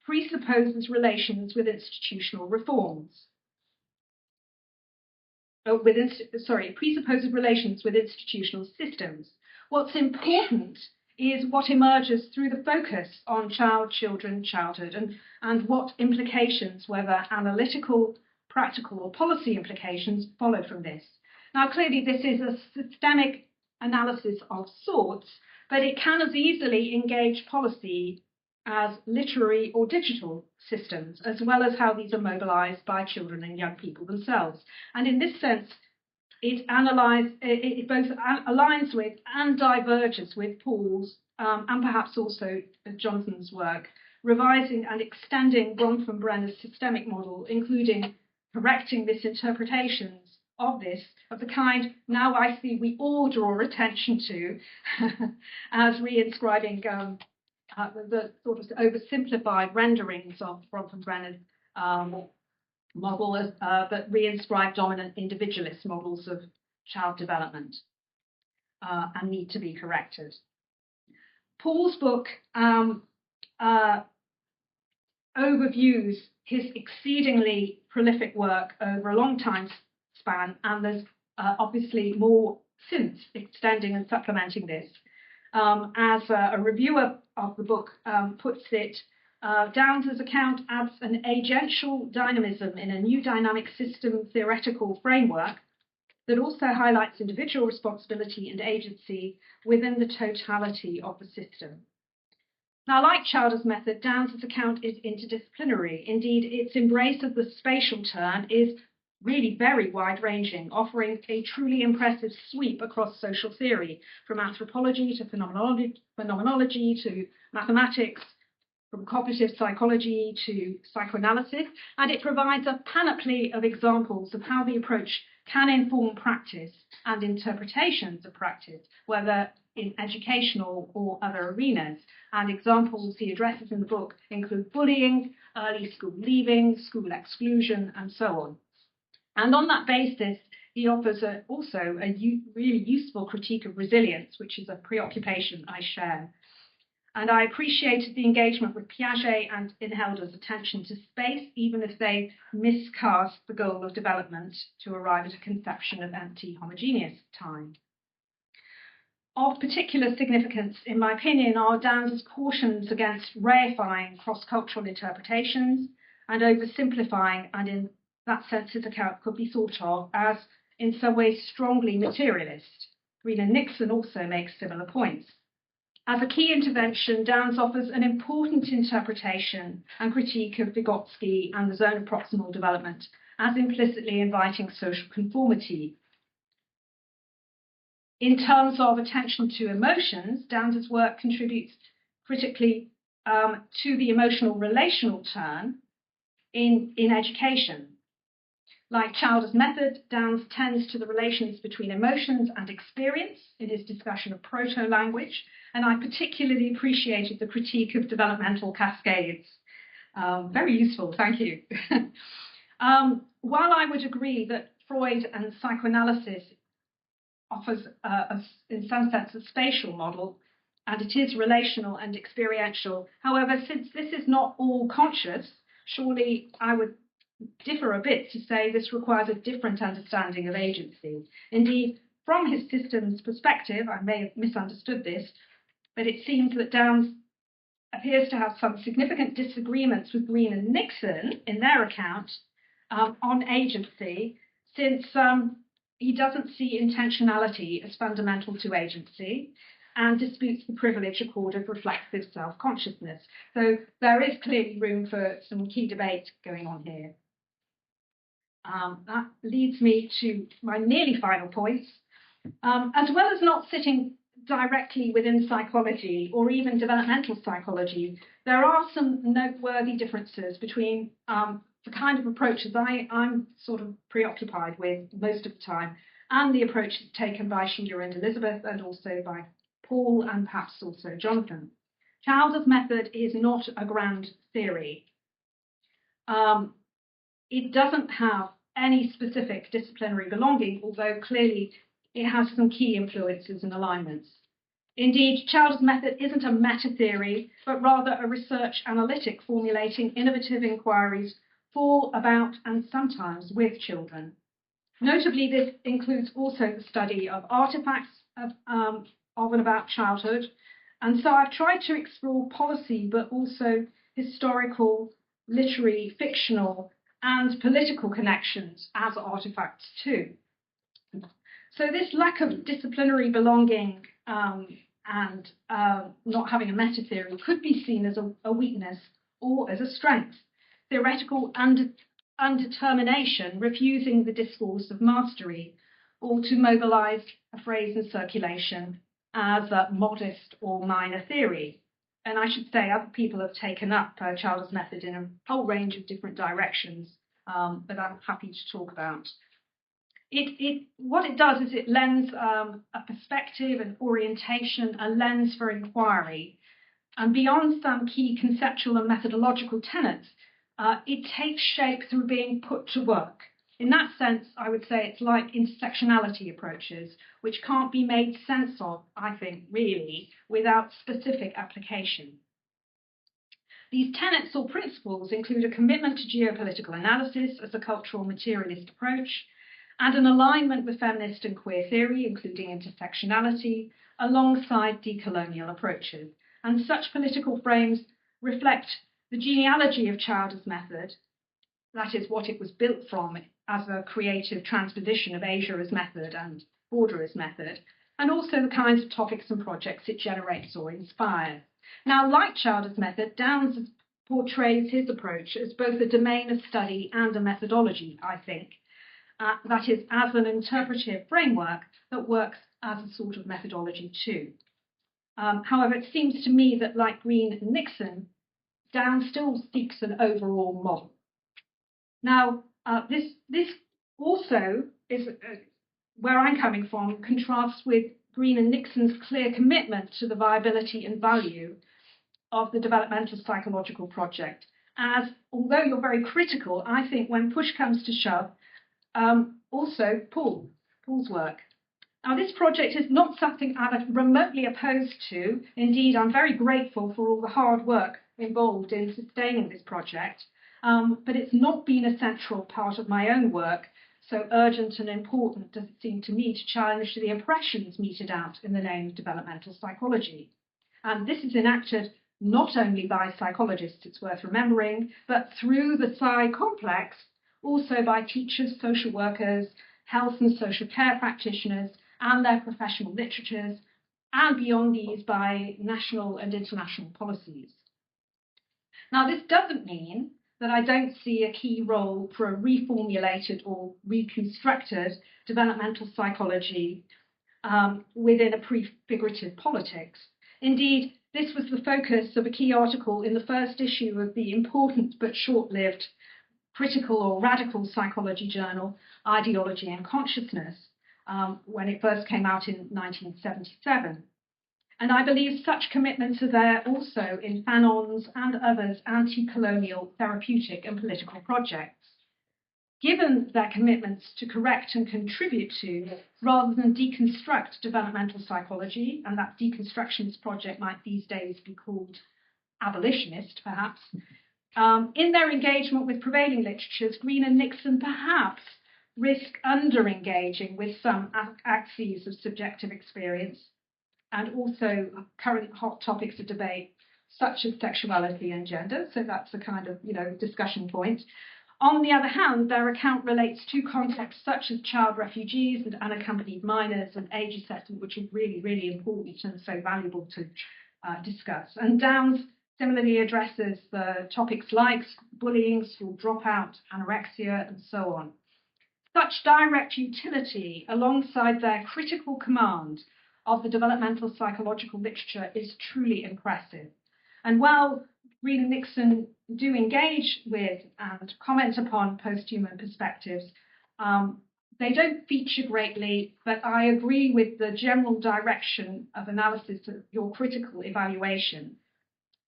presupposes relations with institutional reforms. It presupposes relations with institutional systems. What's important is what emerges through the focus on child, children, childhood, and what implications, whether analytical, practical, or policy implications, follow from this. Now, clearly, this is a systemic analysis of sorts, but it can as easily engage policy as literary or digital systems, as well as how these are mobilized by children and young people themselves. And in this sense, it both aligns with and diverges with Paul's and perhaps also Jonathan's work, revising and extending Bronfenbrenner's systemic model, including correcting misinterpretations of the kind now I see we all draw attention to as reinscribing the sort of oversimplified renderings of Bronfenbrenner's model that reinscribe dominant individualist models of child development and need to be corrected. Paul's book overviews his exceedingly prolific work over a long time span, and there's obviously more since extending and supplementing this. As a reviewer of the book puts it, Downes's account adds an agential dynamism in a new dynamic system theoretical framework that also highlights individual responsibility and agency within the totality of the system. Now, like Childer's method, Downes's account is interdisciplinary. Indeed, its embrace of the spatial turn is really very wide-ranging, offering a truly impressive sweep across social theory, from anthropology to phenomenology to mathematics, from cognitive psychology to psychoanalysis, and it provides a panoply of examples of how the approach can inform practice and interpretations of practice, whether in educational or other arenas. And examples he addresses in the book include bullying, early school leaving, school exclusion, and so on. And on that basis, he offers also a really useful critique of resilience, which is a preoccupation I share. And I appreciated the engagement with Piaget and Inhelder's attention to space, even if they miscast the goal of development to arrive at a conception of empty, homogeneous time. Of particular significance, in my opinion, are Downes' cautions against reifying cross-cultural interpretations and oversimplifying, and in that sense his account could be thought of as, in some ways, strongly materialist. Green and Nixon also make similar points. As a key intervention, Downes offers an important interpretation and critique of Vygotsky and the zone of proximal development as implicitly inviting social conformity. In terms of attention to emotions, Downes' work contributes critically to the emotional relational turn in education. Like Childer's method, Downes tends to the relations between emotions and experience in his discussion of proto-language, and I particularly appreciated the critique of developmental cascades. Very useful, thank you. While I would agree that Freud and psychoanalysis offers, in some sense, a spatial model, and it is relational and experiential, however, since this is not all conscious, surely I would differ a bit to say this requires a different understanding of agency. Indeed, from his systems perspective, I may have misunderstood this, but it seems that Downes appears to have some significant disagreements with Green and Nixon in their account on agency, since he doesn't see intentionality as fundamental to agency and disputes the privilege accorded reflexive self-consciousness. So there is clearly room for some key debate going on here. That leads me to my nearly final points. As well as not sitting directly within psychology or even developmental psychology, there are some noteworthy differences between the kind of approaches I'm sort of preoccupied with most of the time and the approaches taken by Sheila and Elizabeth and also by Paul and perhaps also Jonathan. Childer's method is not a grand theory. It doesn't have any specific disciplinary belonging, although clearly it has some key influences and alignments. Indeed, Childer's method isn't a meta-theory, but rather a research analytic formulating innovative inquiries for, about, and sometimes with children. Notably, this includes also the study of artifacts of and about childhood, and so I've tried to explore policy, but also historical, literary, fictional, and political connections as artifacts too. So this lack of disciplinary belonging and not having a meta-theory could be seen as a weakness or as a strength. Theoretical undetermination, refusing the discourse of mastery, or to mobilize a phrase in circulation as a modest or minor theory. And I should say other people have taken up Childer's method in a whole range of different directions that I'm happy to talk about. What it does is it lends a perspective, an orientation, a lens for inquiry. And beyond some key conceptual and methodological tenets, it takes shape through being put to work. In that sense, I would say it's like intersectionality approaches, which can't be made sense of, I think, really, without specific application. These tenets or principles include a commitment to geopolitical analysis as a cultural materialist approach, and an alignment with feminist and queer theory, including intersectionality, alongside decolonial approaches. And such political frames reflect the genealogy of Childer's method, that is what it was built from as a creative transposition of Asia as method and Border as method, and also the kinds of topics and projects it generates or inspires. Now, like Childer's method, Downes portrays his approach as both a domain of study and a methodology, I think. That is, as an interpretive framework that works as a sort of methodology too. However, it seems to me that, like Green and Nixon, Downes still seeks an overall model. Now, this also is where I'm coming from, contrasts with Green and Nixon's clear commitment to the viability and value of the developmental psychological project. As, although you're very critical, I think when push comes to shove, also Paul's work. Now, this project is not something I'm remotely opposed to. Indeed, I'm very grateful for all the hard work involved in sustaining this project, but it's not been a central part of my own work, so urgent and important does it seem to me to challenge the impressions meted out in the name of developmental psychology. And this is enacted not only by psychologists, it's worth remembering, but through the Psy complex, also by teachers, social workers, health and social care practitioners, and their professional literatures, and beyond these by national and international policies. Now, this doesn't mean that I don't see a key role for a reformulated or reconstructed developmental psychology within a prefigurative politics. Indeed, this was the focus of a key article in the first issue of the important but short-lived critical or radical psychology journal, Ideology and Consciousness, when it first came out in 1977. And I believe such commitments are there also in Fanon's and others' anti-colonial therapeutic and political projects. Given their commitments to correct and contribute to, rather than deconstruct developmental psychology, and that deconstructionist project might these days be called abolitionist, perhaps, in their engagement with prevailing literatures, Green and Nixon perhaps risk under-engaging with some axes of subjective experience and also current hot topics of debate, such as sexuality and gender. So that's a kind of, discussion point. On the other hand, their account relates to contexts such as child refugees and unaccompanied minors and age assessment, which is really, really important and so valuable to discuss. And Downs similarly addresses the topics like bullying, school dropout, anorexia, and so on. Such direct utility alongside their critical command of the developmental psychological literature is truly impressive. And while Green and Nixon do engage with and comment upon post-human perspectives, they don't feature greatly, but I agree with the general direction of analysis of your critical evaluation.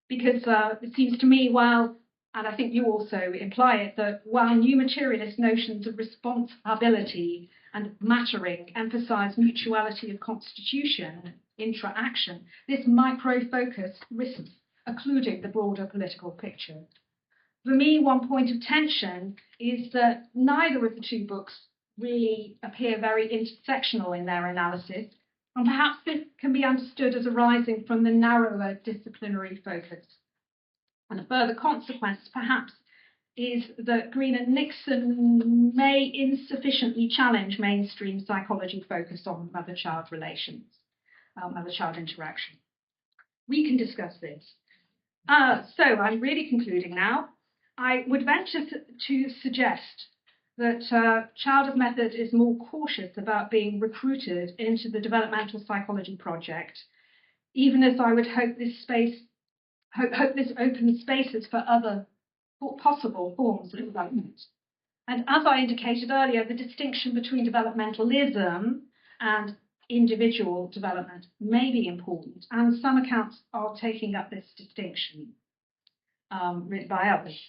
Because it seems to me, and I think you also imply it, that while new materialist notions of responsibility and mattering emphasize mutuality of constitution, interaction, this micro-focus risks occluding the broader political picture. For me, one point of tension is that neither of the two books really appear very intersectional in their analysis, and perhaps this can be understood as arising from the narrower disciplinary focus. And a further consequence, perhaps, is that Green and Nixon may insufficiently challenge mainstream psychology focused on mother-child relations, mother-child interaction. We can discuss this. So I'm really concluding now. I would venture to suggest that Child of Method is more cautious about being recruited into the developmental psychology project, even as I would hope this opens spaces for other possible forms of development. And as I indicated earlier, the distinction between developmentalism and individual development may be important, and some accounts are taking up this distinction written by others.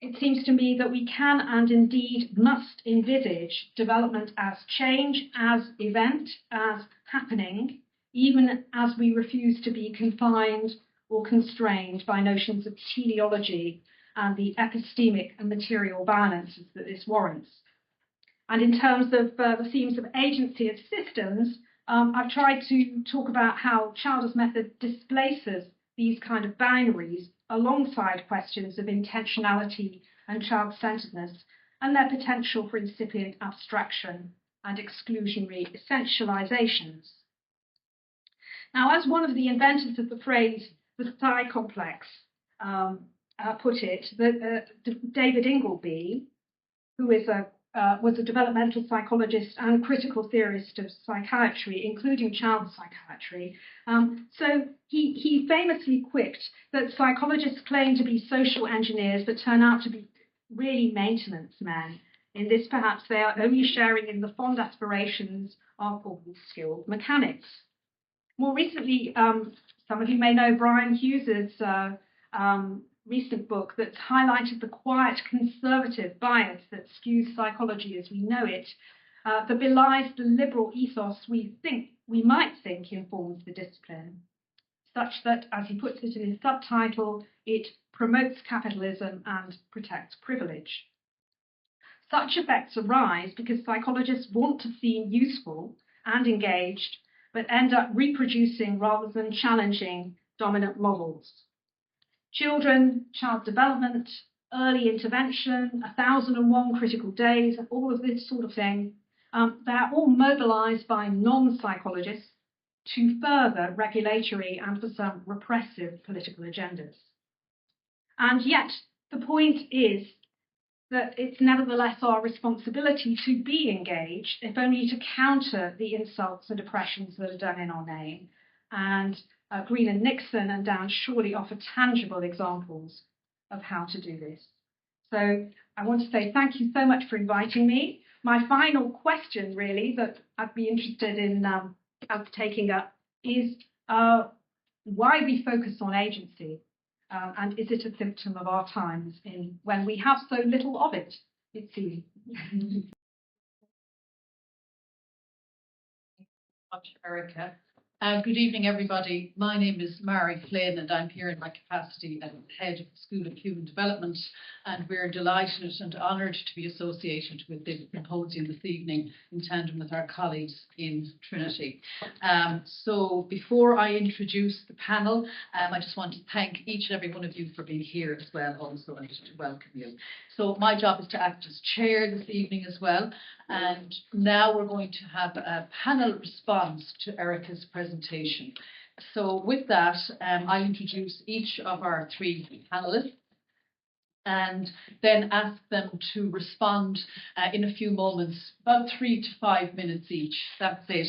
It seems to me that we can and indeed must envisage development as change, as event, as happening, even as we refuse to be confined or constrained by notions of teleology and the epistemic and material balances that this warrants. And in terms of the themes of agency of systems, I've tried to talk about how Childer's method displaces these kind of boundaries alongside questions of intentionality and child-centeredness and their potential for incipient abstraction and exclusionary essentializations. Now, as one of the inventors of the phrase the Psy complex put it, David Ingleby, who is was a developmental psychologist and critical theorist of psychiatry, including child psychiatry. So he famously quipped that psychologists claim to be social engineers but turn out to be really maintenance men. In this, perhaps they are only sharing in the fond aspirations of skilled mechanics. More recently, some of you may know Brian Hughes's recent book that's highlighted the quiet conservative bias that skews psychology as we know it, that belies the liberal ethos we might think informs the discipline, such that, as he puts it in his subtitle, it promotes capitalism and protects privilege. Such effects arise because psychologists want to seem useful and engaged, but end up reproducing rather than challenging dominant models. Children, child development, early intervention, 1001 critical days, all of this sort of thing, they're all mobilized by non-psychologists to further regulatory and for some repressive political agendas. And yet, the point is that it's nevertheless our responsibility to be engaged, if only to counter the insults and oppressions that are done in our name. And Green and Nixon and Dan surely offer tangible examples of how to do this. So I want to say thank you so much for inviting me. My final question, really, that I'd be interested in taking up is why we focus on agency. And is it a symptom of our times when we have so little of it, it seems? Much, Erica. Good evening, everybody. My name is Mary Flynn, and I'm here in my capacity as head of the School of Human Development. And we're delighted and honoured to be associated with this symposium this evening in tandem with our colleagues in Trinity. So before I introduce the panel, I just want to thank each and every one of you for being here as well, also, and to welcome you. So my job is to act as chair this evening as well. And now we're going to have a panel response to Erica's presentation. So with that, I'll introduce each of our three panelists and then ask them to respond in a few moments, about 3 to 5 minutes each. That's it.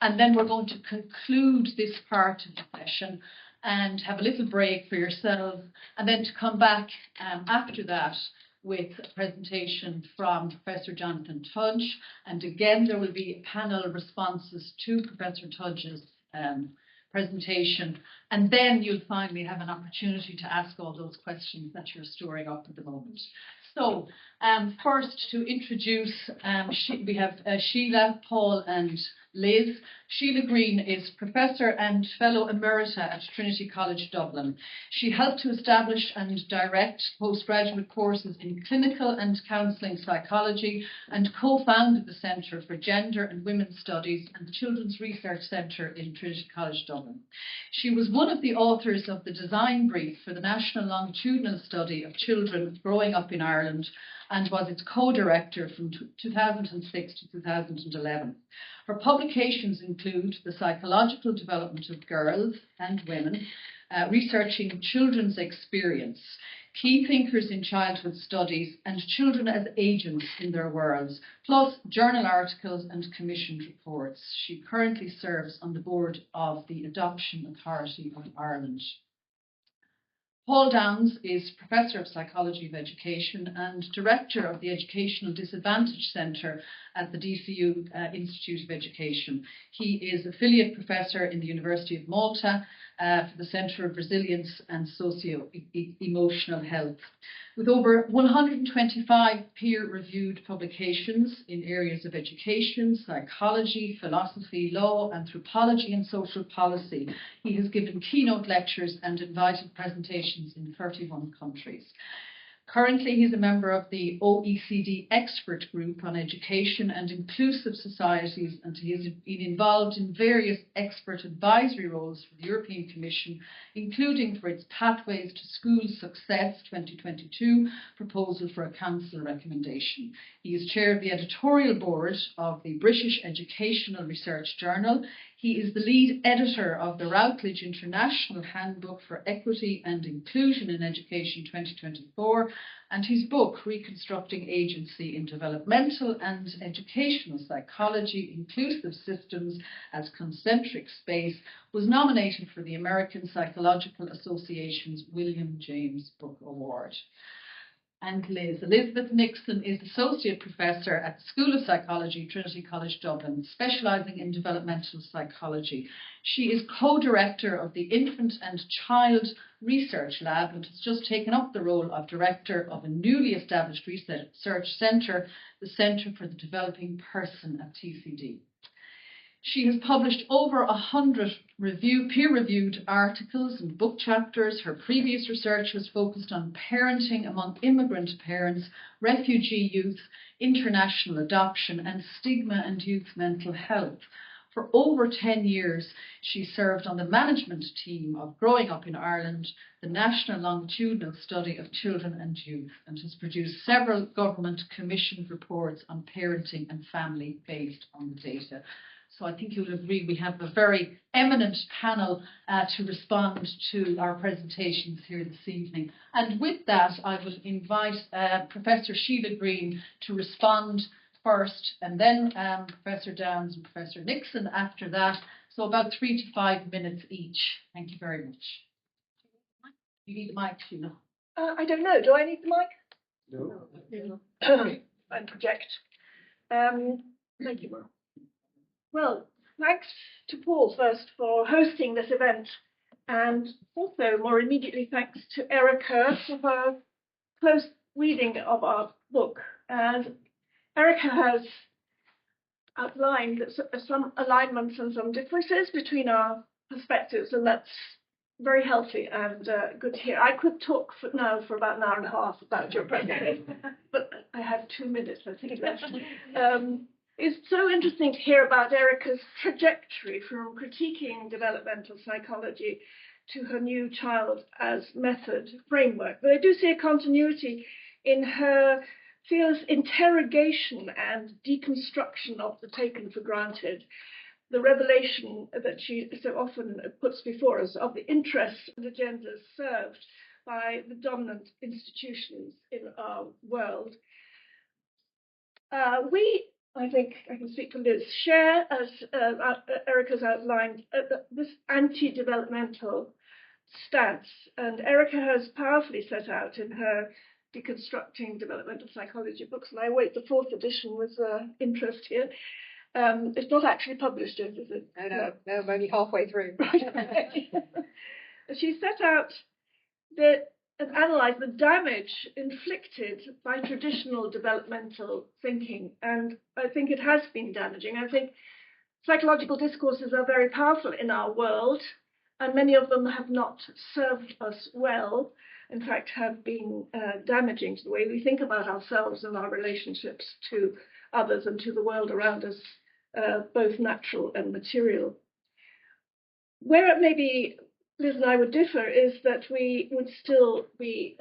And then we're going to conclude this part of the session and have a little break for yourselves, and then to come back after that with a presentation from Professor Jonathan Tudge. And again, there will be panel responses to Professor Tudge's presentation. And then you'll finally have an opportunity to ask all those questions that you're storing up at the moment. So first, to introduce, we have Sheila, Paul and Liz. Sheila Green is Professor and Fellow Emerita at Trinity College Dublin. She helped to establish and direct postgraduate courses in clinical and counselling psychology and co-founded the Centre for Gender and Women's Studies and the Children's Research Centre in Trinity College Dublin. She was one of the authors of the design brief for the National Longitudinal Study of Children Growing Up in Ireland and was its co-director from 2006 to 2011. Her publications include The Psychological Development of Girls and Women, Researching Children's Experience, Key Thinkers in Childhood Studies, and Children as Agents in Their Worlds, plus journal articles and commissioned reports. She currently serves on the board of the Adoption Authority of Ireland. Paul Downs is Professor of Psychology of Education and Director of the Educational Disadvantage Centre at the DCU Institute of Education. He is Affiliate Professor in the University of Malta for the Centre of Resilience and Socio-Emotional Health. With over 125 peer-reviewed publications in areas of education, psychology, philosophy, law, anthropology and social policy, he has given keynote lectures and invited presentations in 31 countries. Currently, he's a member of the OECD Expert Group on Education and Inclusive Societies, and he has been involved in various expert advisory roles for the European Commission, including for its Pathways to School Success 2022 proposal for a Council recommendation. He is chair of the editorial board of the British Educational Research Journal. He is the lead editor of the Routledge International Handbook for Equity and Inclusion in Education 2024, and his book, Reconstructing Agency in Developmental and Educational Psychology, Inclusive Systems as Concentric Space, was nominated for the American Psychological Association's William James Book Award. and Liz. Elizabeth Nixon is Associate Professor at the School of Psychology, Trinity College Dublin, specialising in developmental psychology. She is co-director of the Infant and Child Research Lab and has just taken up the role of director of a newly established research centre, the Centre for the Developing Person at TCD. She has published over 100 peer-reviewed articles and book chapters. Her previous research has focused on parenting among immigrant parents, refugee youth, international adoption, and stigma and youth mental health. For over 10 years, she served on the management team of Growing Up in Ireland, the National Longitudinal Study of Children and Youth, and has produced several government commissioned reports on parenting and family based on the data. So I think you'll agree we have a very eminent panel to respond to our presentations here this evening. And with that, I will invite Professor Sheila Green to respond first, and then Professor Downs and Professor Nixon after that. So about 3 to 5 minutes each. Thank you very much. You need a mic, Sheila. I don't know. Do I need the mic? No. And project. Thank you, Will. Well, thanks to Paul first for hosting this event, and also more immediately thanks to Erica for her close reading of our book. And Erica has outlined some alignments and some differences between our perspectives, and that's very healthy and good to hear. I could talk now for about an hour and a half about your presentation, but I have 2 minutes, I think. It's so interesting to hear about Erica's trajectory from critiquing developmental psychology to her new child as method framework. But I do see a continuity in her feels interrogation and deconstruction of the taken for granted, the revelation that she so often puts before us of the interests and agendas served by the dominant institutions in our world. I think I can speak for Liz, share, as Erica's outlined, this anti-developmental stance. And Erica has powerfully set out in her Deconstructing Developmental Psychology books, and I await the 4th edition with interest here. It's not actually published yet, is it? No, I'm only halfway through. Right. She set out and analysed the damage inflicted by traditional developmental thinking, and I think it has been damaging. I think psychological discourses are very powerful in our world, and many of them have not served us well. In fact, have been damaging to the way we think about ourselves and our relationships to others and to the world around us, both natural and material. Where it may be Liz and I would differ is that we would still be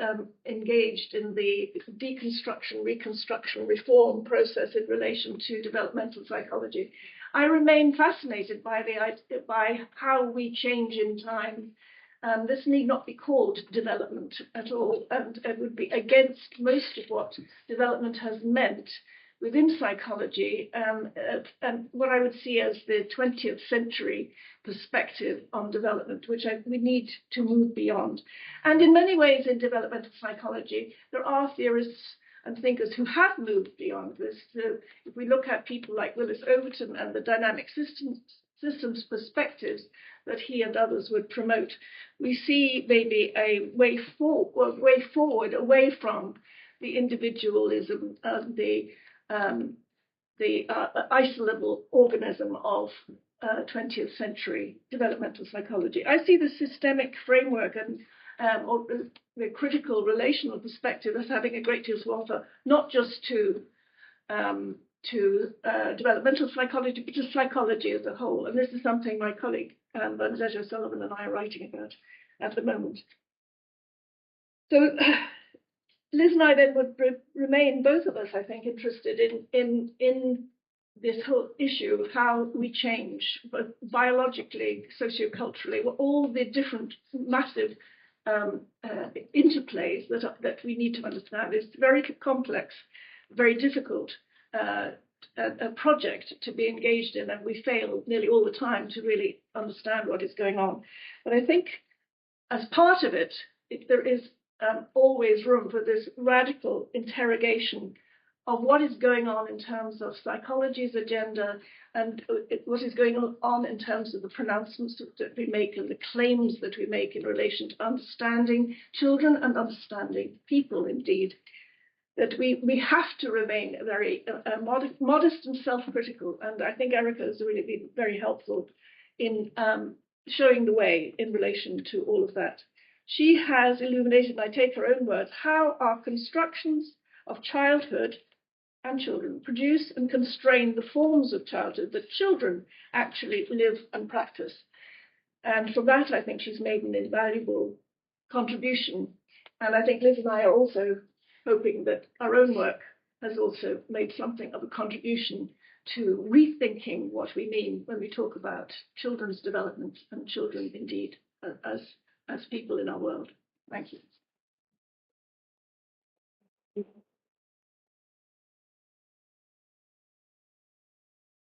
engaged in the deconstruction, reconstruction, reform process in relation to developmental psychology. I remain fascinated by how we change in time. This need not be called development at all, and it would be against most of what development has meant within psychology, and what I would see as the 20th century perspective on development, which we need to move beyond. And in many ways in developmental psychology, there are theorists and thinkers who have moved beyond this. So if we look at people like Willis Overton and the dynamic systems perspectives that he and others would promote, we see maybe a way forward away from the individualism and the isolable organism of 20th century developmental psychology. I see the systemic framework and or the critical relational perspective as having a great deal to offer, not just to developmental psychology, but to psychology as a whole. And this is something my colleague Bernadette O'Sullivan and I are writing about at the moment. So Liz and I then would remain, both of us, I think, interested in this whole issue of how we change, but biologically, socioculturally, all the different massive interplays that we need to understand. It's very complex, very difficult a project to be engaged in, and we fail nearly all the time to really understand what is going on. But I think as part of it, there is always room for this radical interrogation of what is going on in terms of psychology's agenda and what is going on in terms of the pronouncements that we make and the claims that we make in relation to understanding children and understanding people, indeed. That we have to remain very modest and self-critical. And I think Erica has really been very helpful in showing the way in relation to all of that. She has illuminated, and I take her own words, how our constructions of childhood and children produce and constrain the forms of childhood that children actually live and practice. And from that, I think she's made an invaluable contribution. And I think Liz and I are also hoping that our own work has also made something of a contribution to rethinking what we mean when we talk about children's development and children indeed as people in our world. Thank you.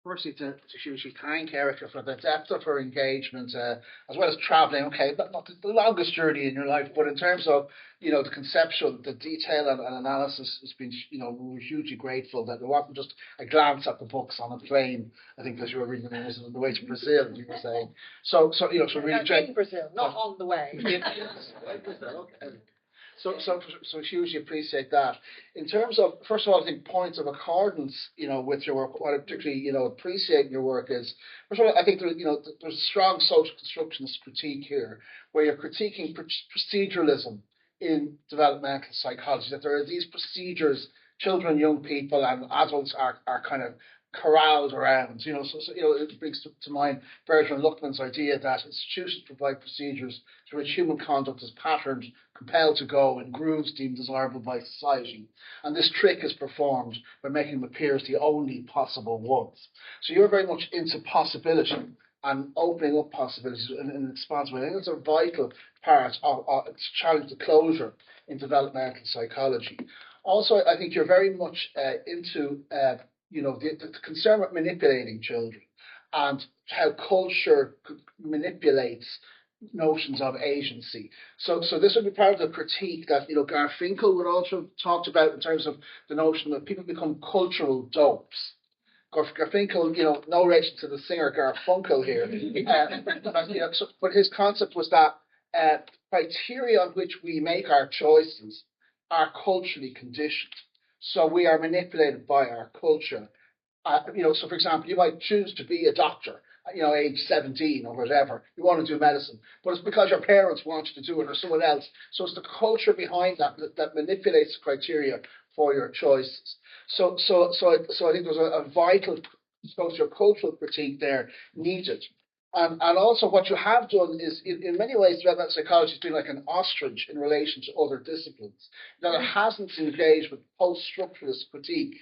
Firstly, to hugely thank Erica for the depth of her engagement, as well as travelling. Okay, not the longest journey in your life, but in terms of the conceptual, the detail and analysis has been, we're hugely grateful that it wasn't just a glance at the books on a plane. I think as you were reading them, it was on the way to Brazil, you were saying. So really in Brazil, not on the way. Okay. So hugely appreciate that. In terms of, first of all, I think points of accordance, with your work, what I particularly, appreciate in your work is, first of all, I think there's a strong social constructionist critique here, where you're critiquing proceduralism in developmental psychology, that there are these procedures children, young people, and adults are kind of corralled around. It brings to mind Bertrand Luckman's idea that institutions provide procedures through which human conduct is patterned, compelled to go in grooves deemed desirable by society. And this trick is performed by making them appear as the only possible ones. So you're very much into possibility and opening up possibilities in an expansive way. I think it's a vital part of to challenge the closure in developmental psychology. Also, I think you're very much into the concern with manipulating children and how culture manipulates notions of agency. So this would be part of the critique that Garfinkel would also talked about in terms of the notion that people become cultural dopes. Garfinkel, no relation to the singer Garfunkel here, but his concept was that criteria on which we make our choices are culturally conditioned. So we are manipulated by our culture. So for example, you might choose to be a doctor, age 17 or whatever. You want to do medicine, but it's because your parents want you to do it or someone else. So it's the culture behind that manipulates the criteria for your choices. So I think there's a vital sociocultural critique there needed. And also what you have done is, in many ways, developmental psychology has been like an ostrich in relation to other disciplines. That it hasn't engaged with post-structuralist critique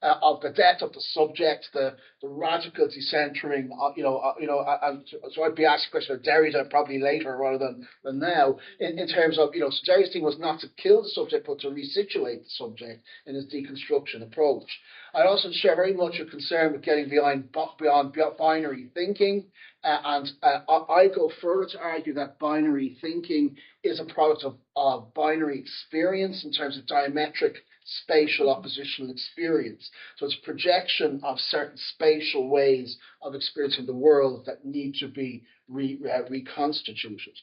of the depth of the subject, the radical decentering, and so I'd be asking a question of Derrida probably later rather than now, in terms of, so Derrida's thing was not to kill the subject, but to resituate the subject in his deconstruction approach. I also share very much a concern with getting beyond binary thinking, and I go further to argue that binary thinking is a product of binary experience in terms of diametric spatial oppositional experience. So it's projection of certain spatial ways of experiencing the world that need to be reconstituted.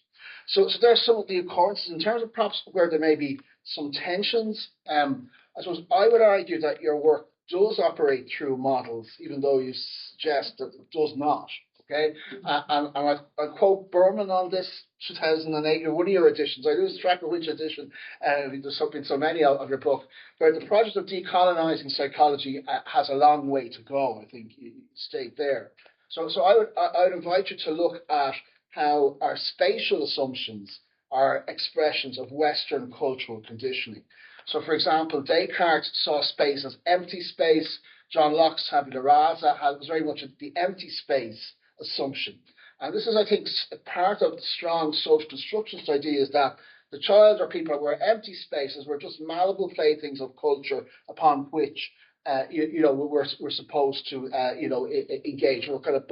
So there are some of the occurrences in terms of perhaps where there may be some tensions. I suppose I would argue that your work does operate through models, even though you suggest that it does not. Okay, and I quote Burman on this 2008, one of your editions. I lose track of which edition. There's been so many of your book, where the project of decolonizing psychology has a long way to go. I think you state there. So I would invite you to look at how our spatial assumptions are expressions of Western cultural conditioning. So, for example, Descartes saw space as empty space. John Locke's tabula rasa was very much the empty space assumption. And this is, I think, part of the strong social constructionist idea, is that the child or people were empty spaces, were just malleable playthings of culture upon which we're supposed to engage. We're kind of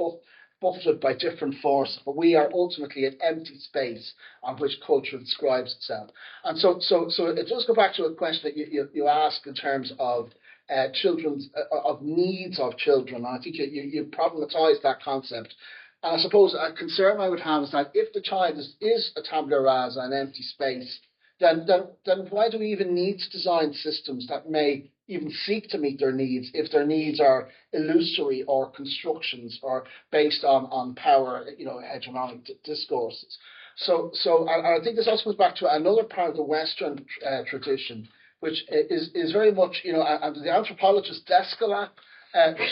buffeted by different forces, but we are ultimately an empty space on which culture describes itself. And so it does go back to a question that you ask in terms of children's of needs of children. And I think you problematize that concept. And I suppose a concern I would have is that if the child is a tabula rasa, an empty space, then why do we even need to design systems that may even seek to meet their needs if their needs are illusory or constructions or based on power, hegemonic discourses? So I think this also goes back to another part of the Western tradition, which is very much, and the anthropologist Descalat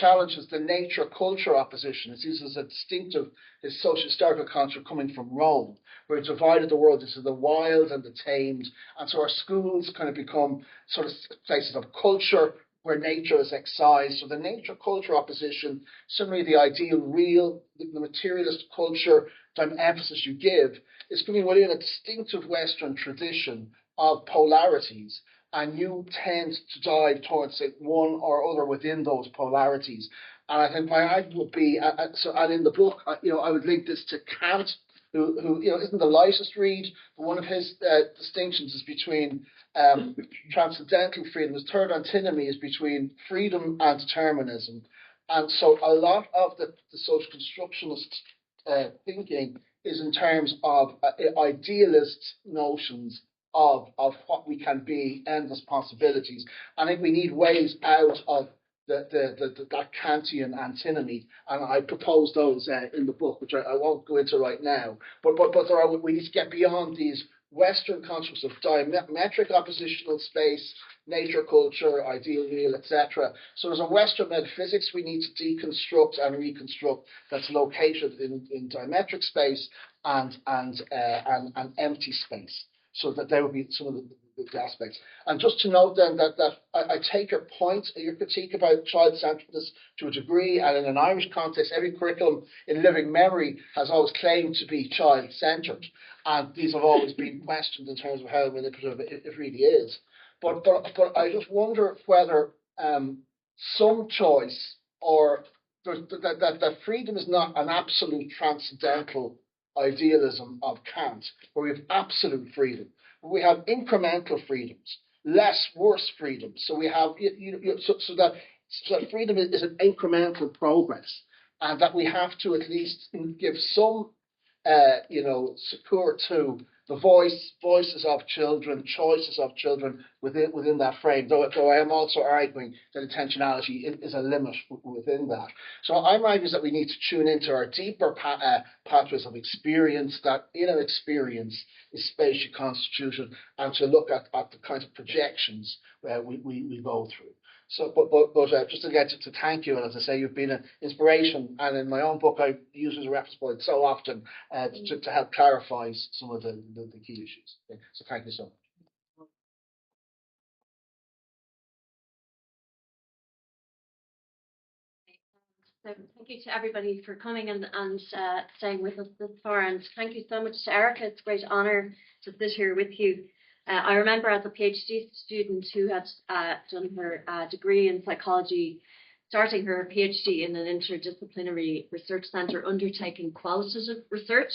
challenges the nature-culture opposition. It's used as a distinctive socio-historical concept coming from Rome, where it divided the world into the wild and the tamed. And so our schools kind of become sort of places of culture where nature is excised. So the nature-culture opposition, similarly the ideal real, the materialist culture emphasis you give, is coming within a distinctive Western tradition of polarities. And you tend to dive towards, say, one or other within those polarities. And I think my argument would be, and in the book, I would link this to Kant, who isn't the lightest read, but one of his distinctions is between transcendental freedom. His third antinomy is between freedom and determinism. And so a lot of the social constructionist thinking is in terms of idealist notions of what we can be, endless possibilities. I think we need ways out of that Kantian antinomy, and I propose those in the book, which I won't go into right now. But we need to get beyond these Western constructs of diametric oppositional space, nature, culture, ideal, real, etc. So there's a Western metaphysics we need to deconstruct and reconstruct that's located in diametric space and empty space. So that there would be some of the aspects. And just to note then that I take your point, your critique about child-centeredness to a degree, and in an Irish context, every curriculum in living memory has always claimed to be child-centered. And these have always been questioned in terms of how manipulative it really is. But I just wonder whether some choice or that freedom is not an absolute transcendental idealism of Kant, where we have absolute freedom. We have incremental freedoms, less, worse freedoms. So we have, so that freedom is an incremental progress, and that we have to at least give some, support to the voices of children, choices of children within that frame, though I am also arguing that intentionality is a limit within that. So I'm arguing that we need to tune into our deeper pathways of experience, that inner experience is spatially constituted, and to look at the kinds of projections we go through. So, but just again to thank you, and as I say, you've been an inspiration, and in my own book I use as a reference point so often to help clarify some of the key issues. Okay. So thank you so much. So thank you to everybody for coming and staying with us this far, and thank you so much to Erica. It's a great honour to sit here with you. I remember as a PhD student who had done her degree in psychology, starting her PhD in an interdisciplinary research centre undertaking qualitative research.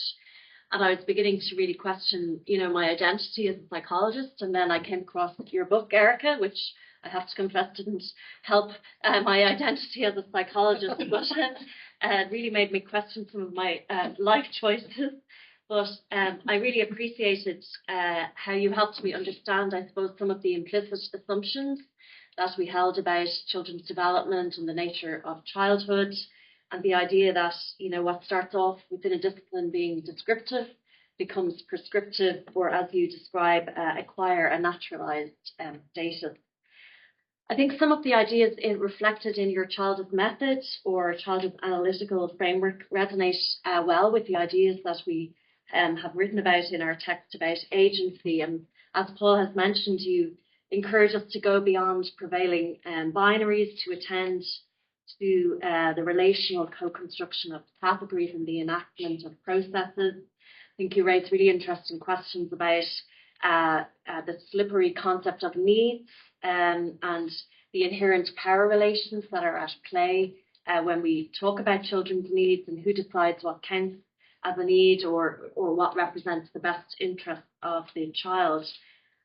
And I was beginning to really question, my identity as a psychologist. And then I came across your book, Erica, which I have to confess didn't help my identity as a psychologist, but it really made me question some of my life choices. But I really appreciated how you helped me understand, I suppose, some of the implicit assumptions that we held about children's development and the nature of childhood, and the idea that, what starts off within a discipline being descriptive becomes prescriptive, or as you describe, acquire a naturalized status. I think some of the ideas reflected in your childhood method or childhood analytical framework resonate well with the ideas that we have written about in our text about agency. And as Paul has mentioned, you encourage us to go beyond prevailing binaries to attend to the relational co-construction of categories and the enactment of processes. I think you raise really interesting questions about the slippery concept of needs and the inherent power relations that are at play when we talk about children's needs and who decides what counts as a need or what represents the best interest of the child.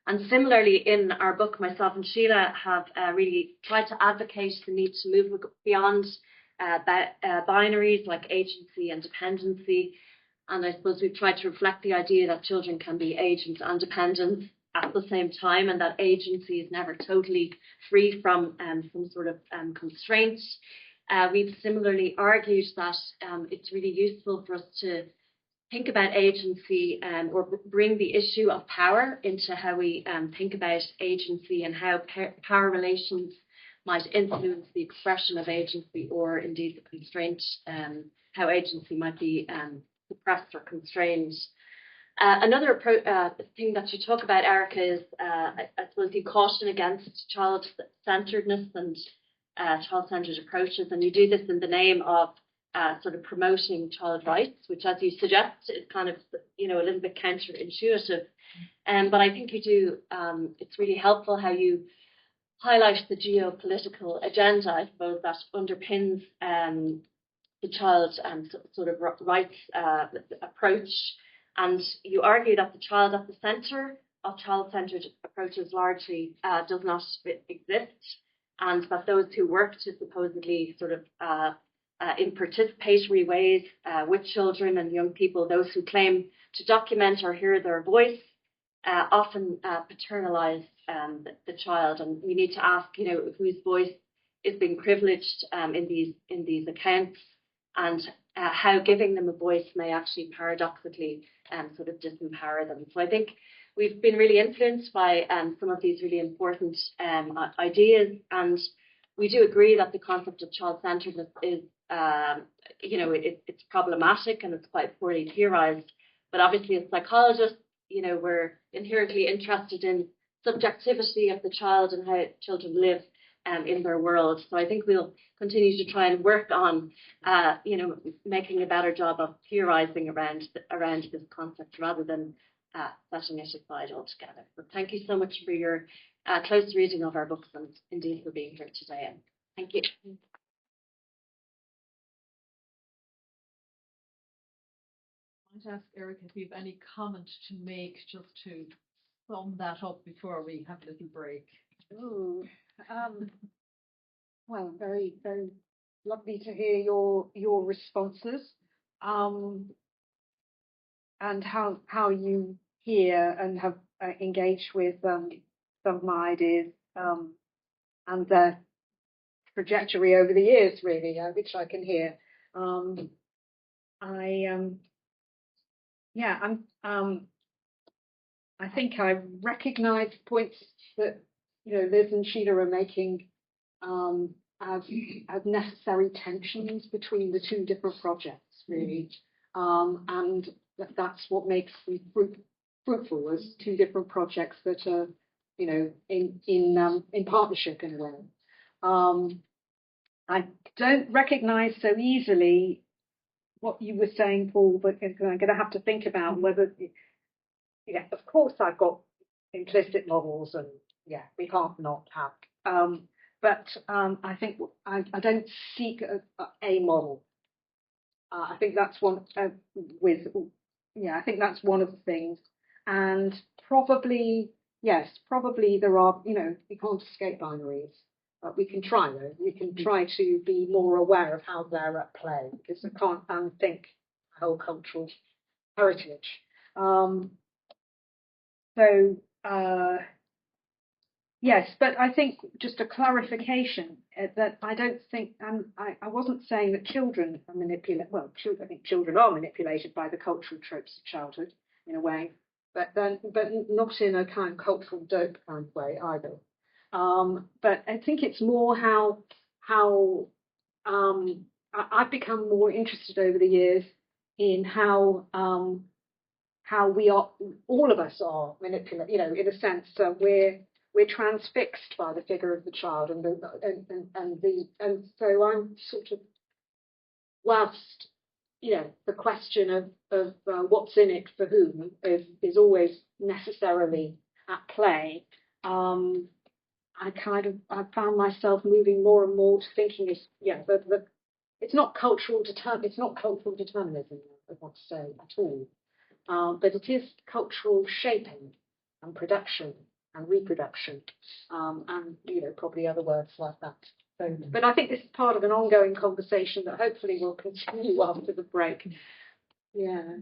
And similarly, in our book, myself and Sheila have really tried to advocate the need to move beyond binaries like agency and dependency. And I suppose we've tried to reflect the idea that children can be agents and dependents at the same time, and that agency is never totally free from some sort of constraint. We've similarly argued that it's really useful for us to think about agency or bring the issue of power into how we think about agency and how power relations might influence the expression of agency, or indeed the constraint, how agency might be suppressed or constrained. Another thing that you talk about, Erica, is I suppose you caution against child-centeredness and child-centered approaches, and you do this in the name of sort of promoting child rights, which, as you suggest, is kind of a little bit counterintuitive. But I think you do. It's really helpful how you highlight the geopolitical agenda, I suppose, that underpins the child sort of rights approach. And you argue that the child at the centre of child-centred approaches largely does not exist, and that those who work to supposedly sort of in participatory ways with children and young people, those who claim to document or hear their voice, often paternalise the child. And we need to ask, whose voice is being privileged in these accounts, and how giving them a voice may actually paradoxically sort of disempower them. So I think we've been really influenced by some of these really important ideas, and we do agree that the concept of child-centeredness is, it's problematic and it's quite poorly theorized. But obviously, as psychologists, we're inherently interested in subjectivity of the child and how children live in their world. So I think we'll continue to try and work on, making a better job of theorizing around this concept rather than setting it aside altogether. But thank you so much for your close reading of our books, and indeed for being here today. And thank you. I might ask Eric if you have any comment to make, just to sum that up before we have a little break. Ooh, well, very, very lovely to hear your responses, and how you hear and have engaged with some of my ideas, and the trajectory over the years, really, which I can hear. I think I recognise points that Liz and Sheila are making as necessary tensions between the two different projects, really, and that's what makes them fruitful as two different projects that are, in partnership in a way. I don't recognise so easily what you were saying, Paul, but I'm going to have to think about whether. Yeah, of course I've got implicit models, and we can't not have. But I think I don't seek a model. I think that's one I think that's one of the things. And probably there are, we can't escape binaries. We can try though. We can try to be more aware of how they're at play, because I can't unthink the whole cultural heritage. Yes, but I think just a clarification that I don't think I wasn't saying that children are manipulated. Well, I think children are manipulated by the cultural tropes of childhood in a way, but not in a kind of cultural dope kind of way either. But I think it's more how I've become more interested over the years in how we are, all of us are manipulated, in a sense. We're transfixed by the figure of the child, and so I'm sort of, whilst the question of what's in it for whom is always necessarily at play. I found myself moving more and more to thinking the it's not cultural determinism, I want to say at all, but it is cultural shaping and production and reproduction, and probably other words like that. So, but I think this is part of an ongoing conversation that hopefully will continue after the break. Yeah.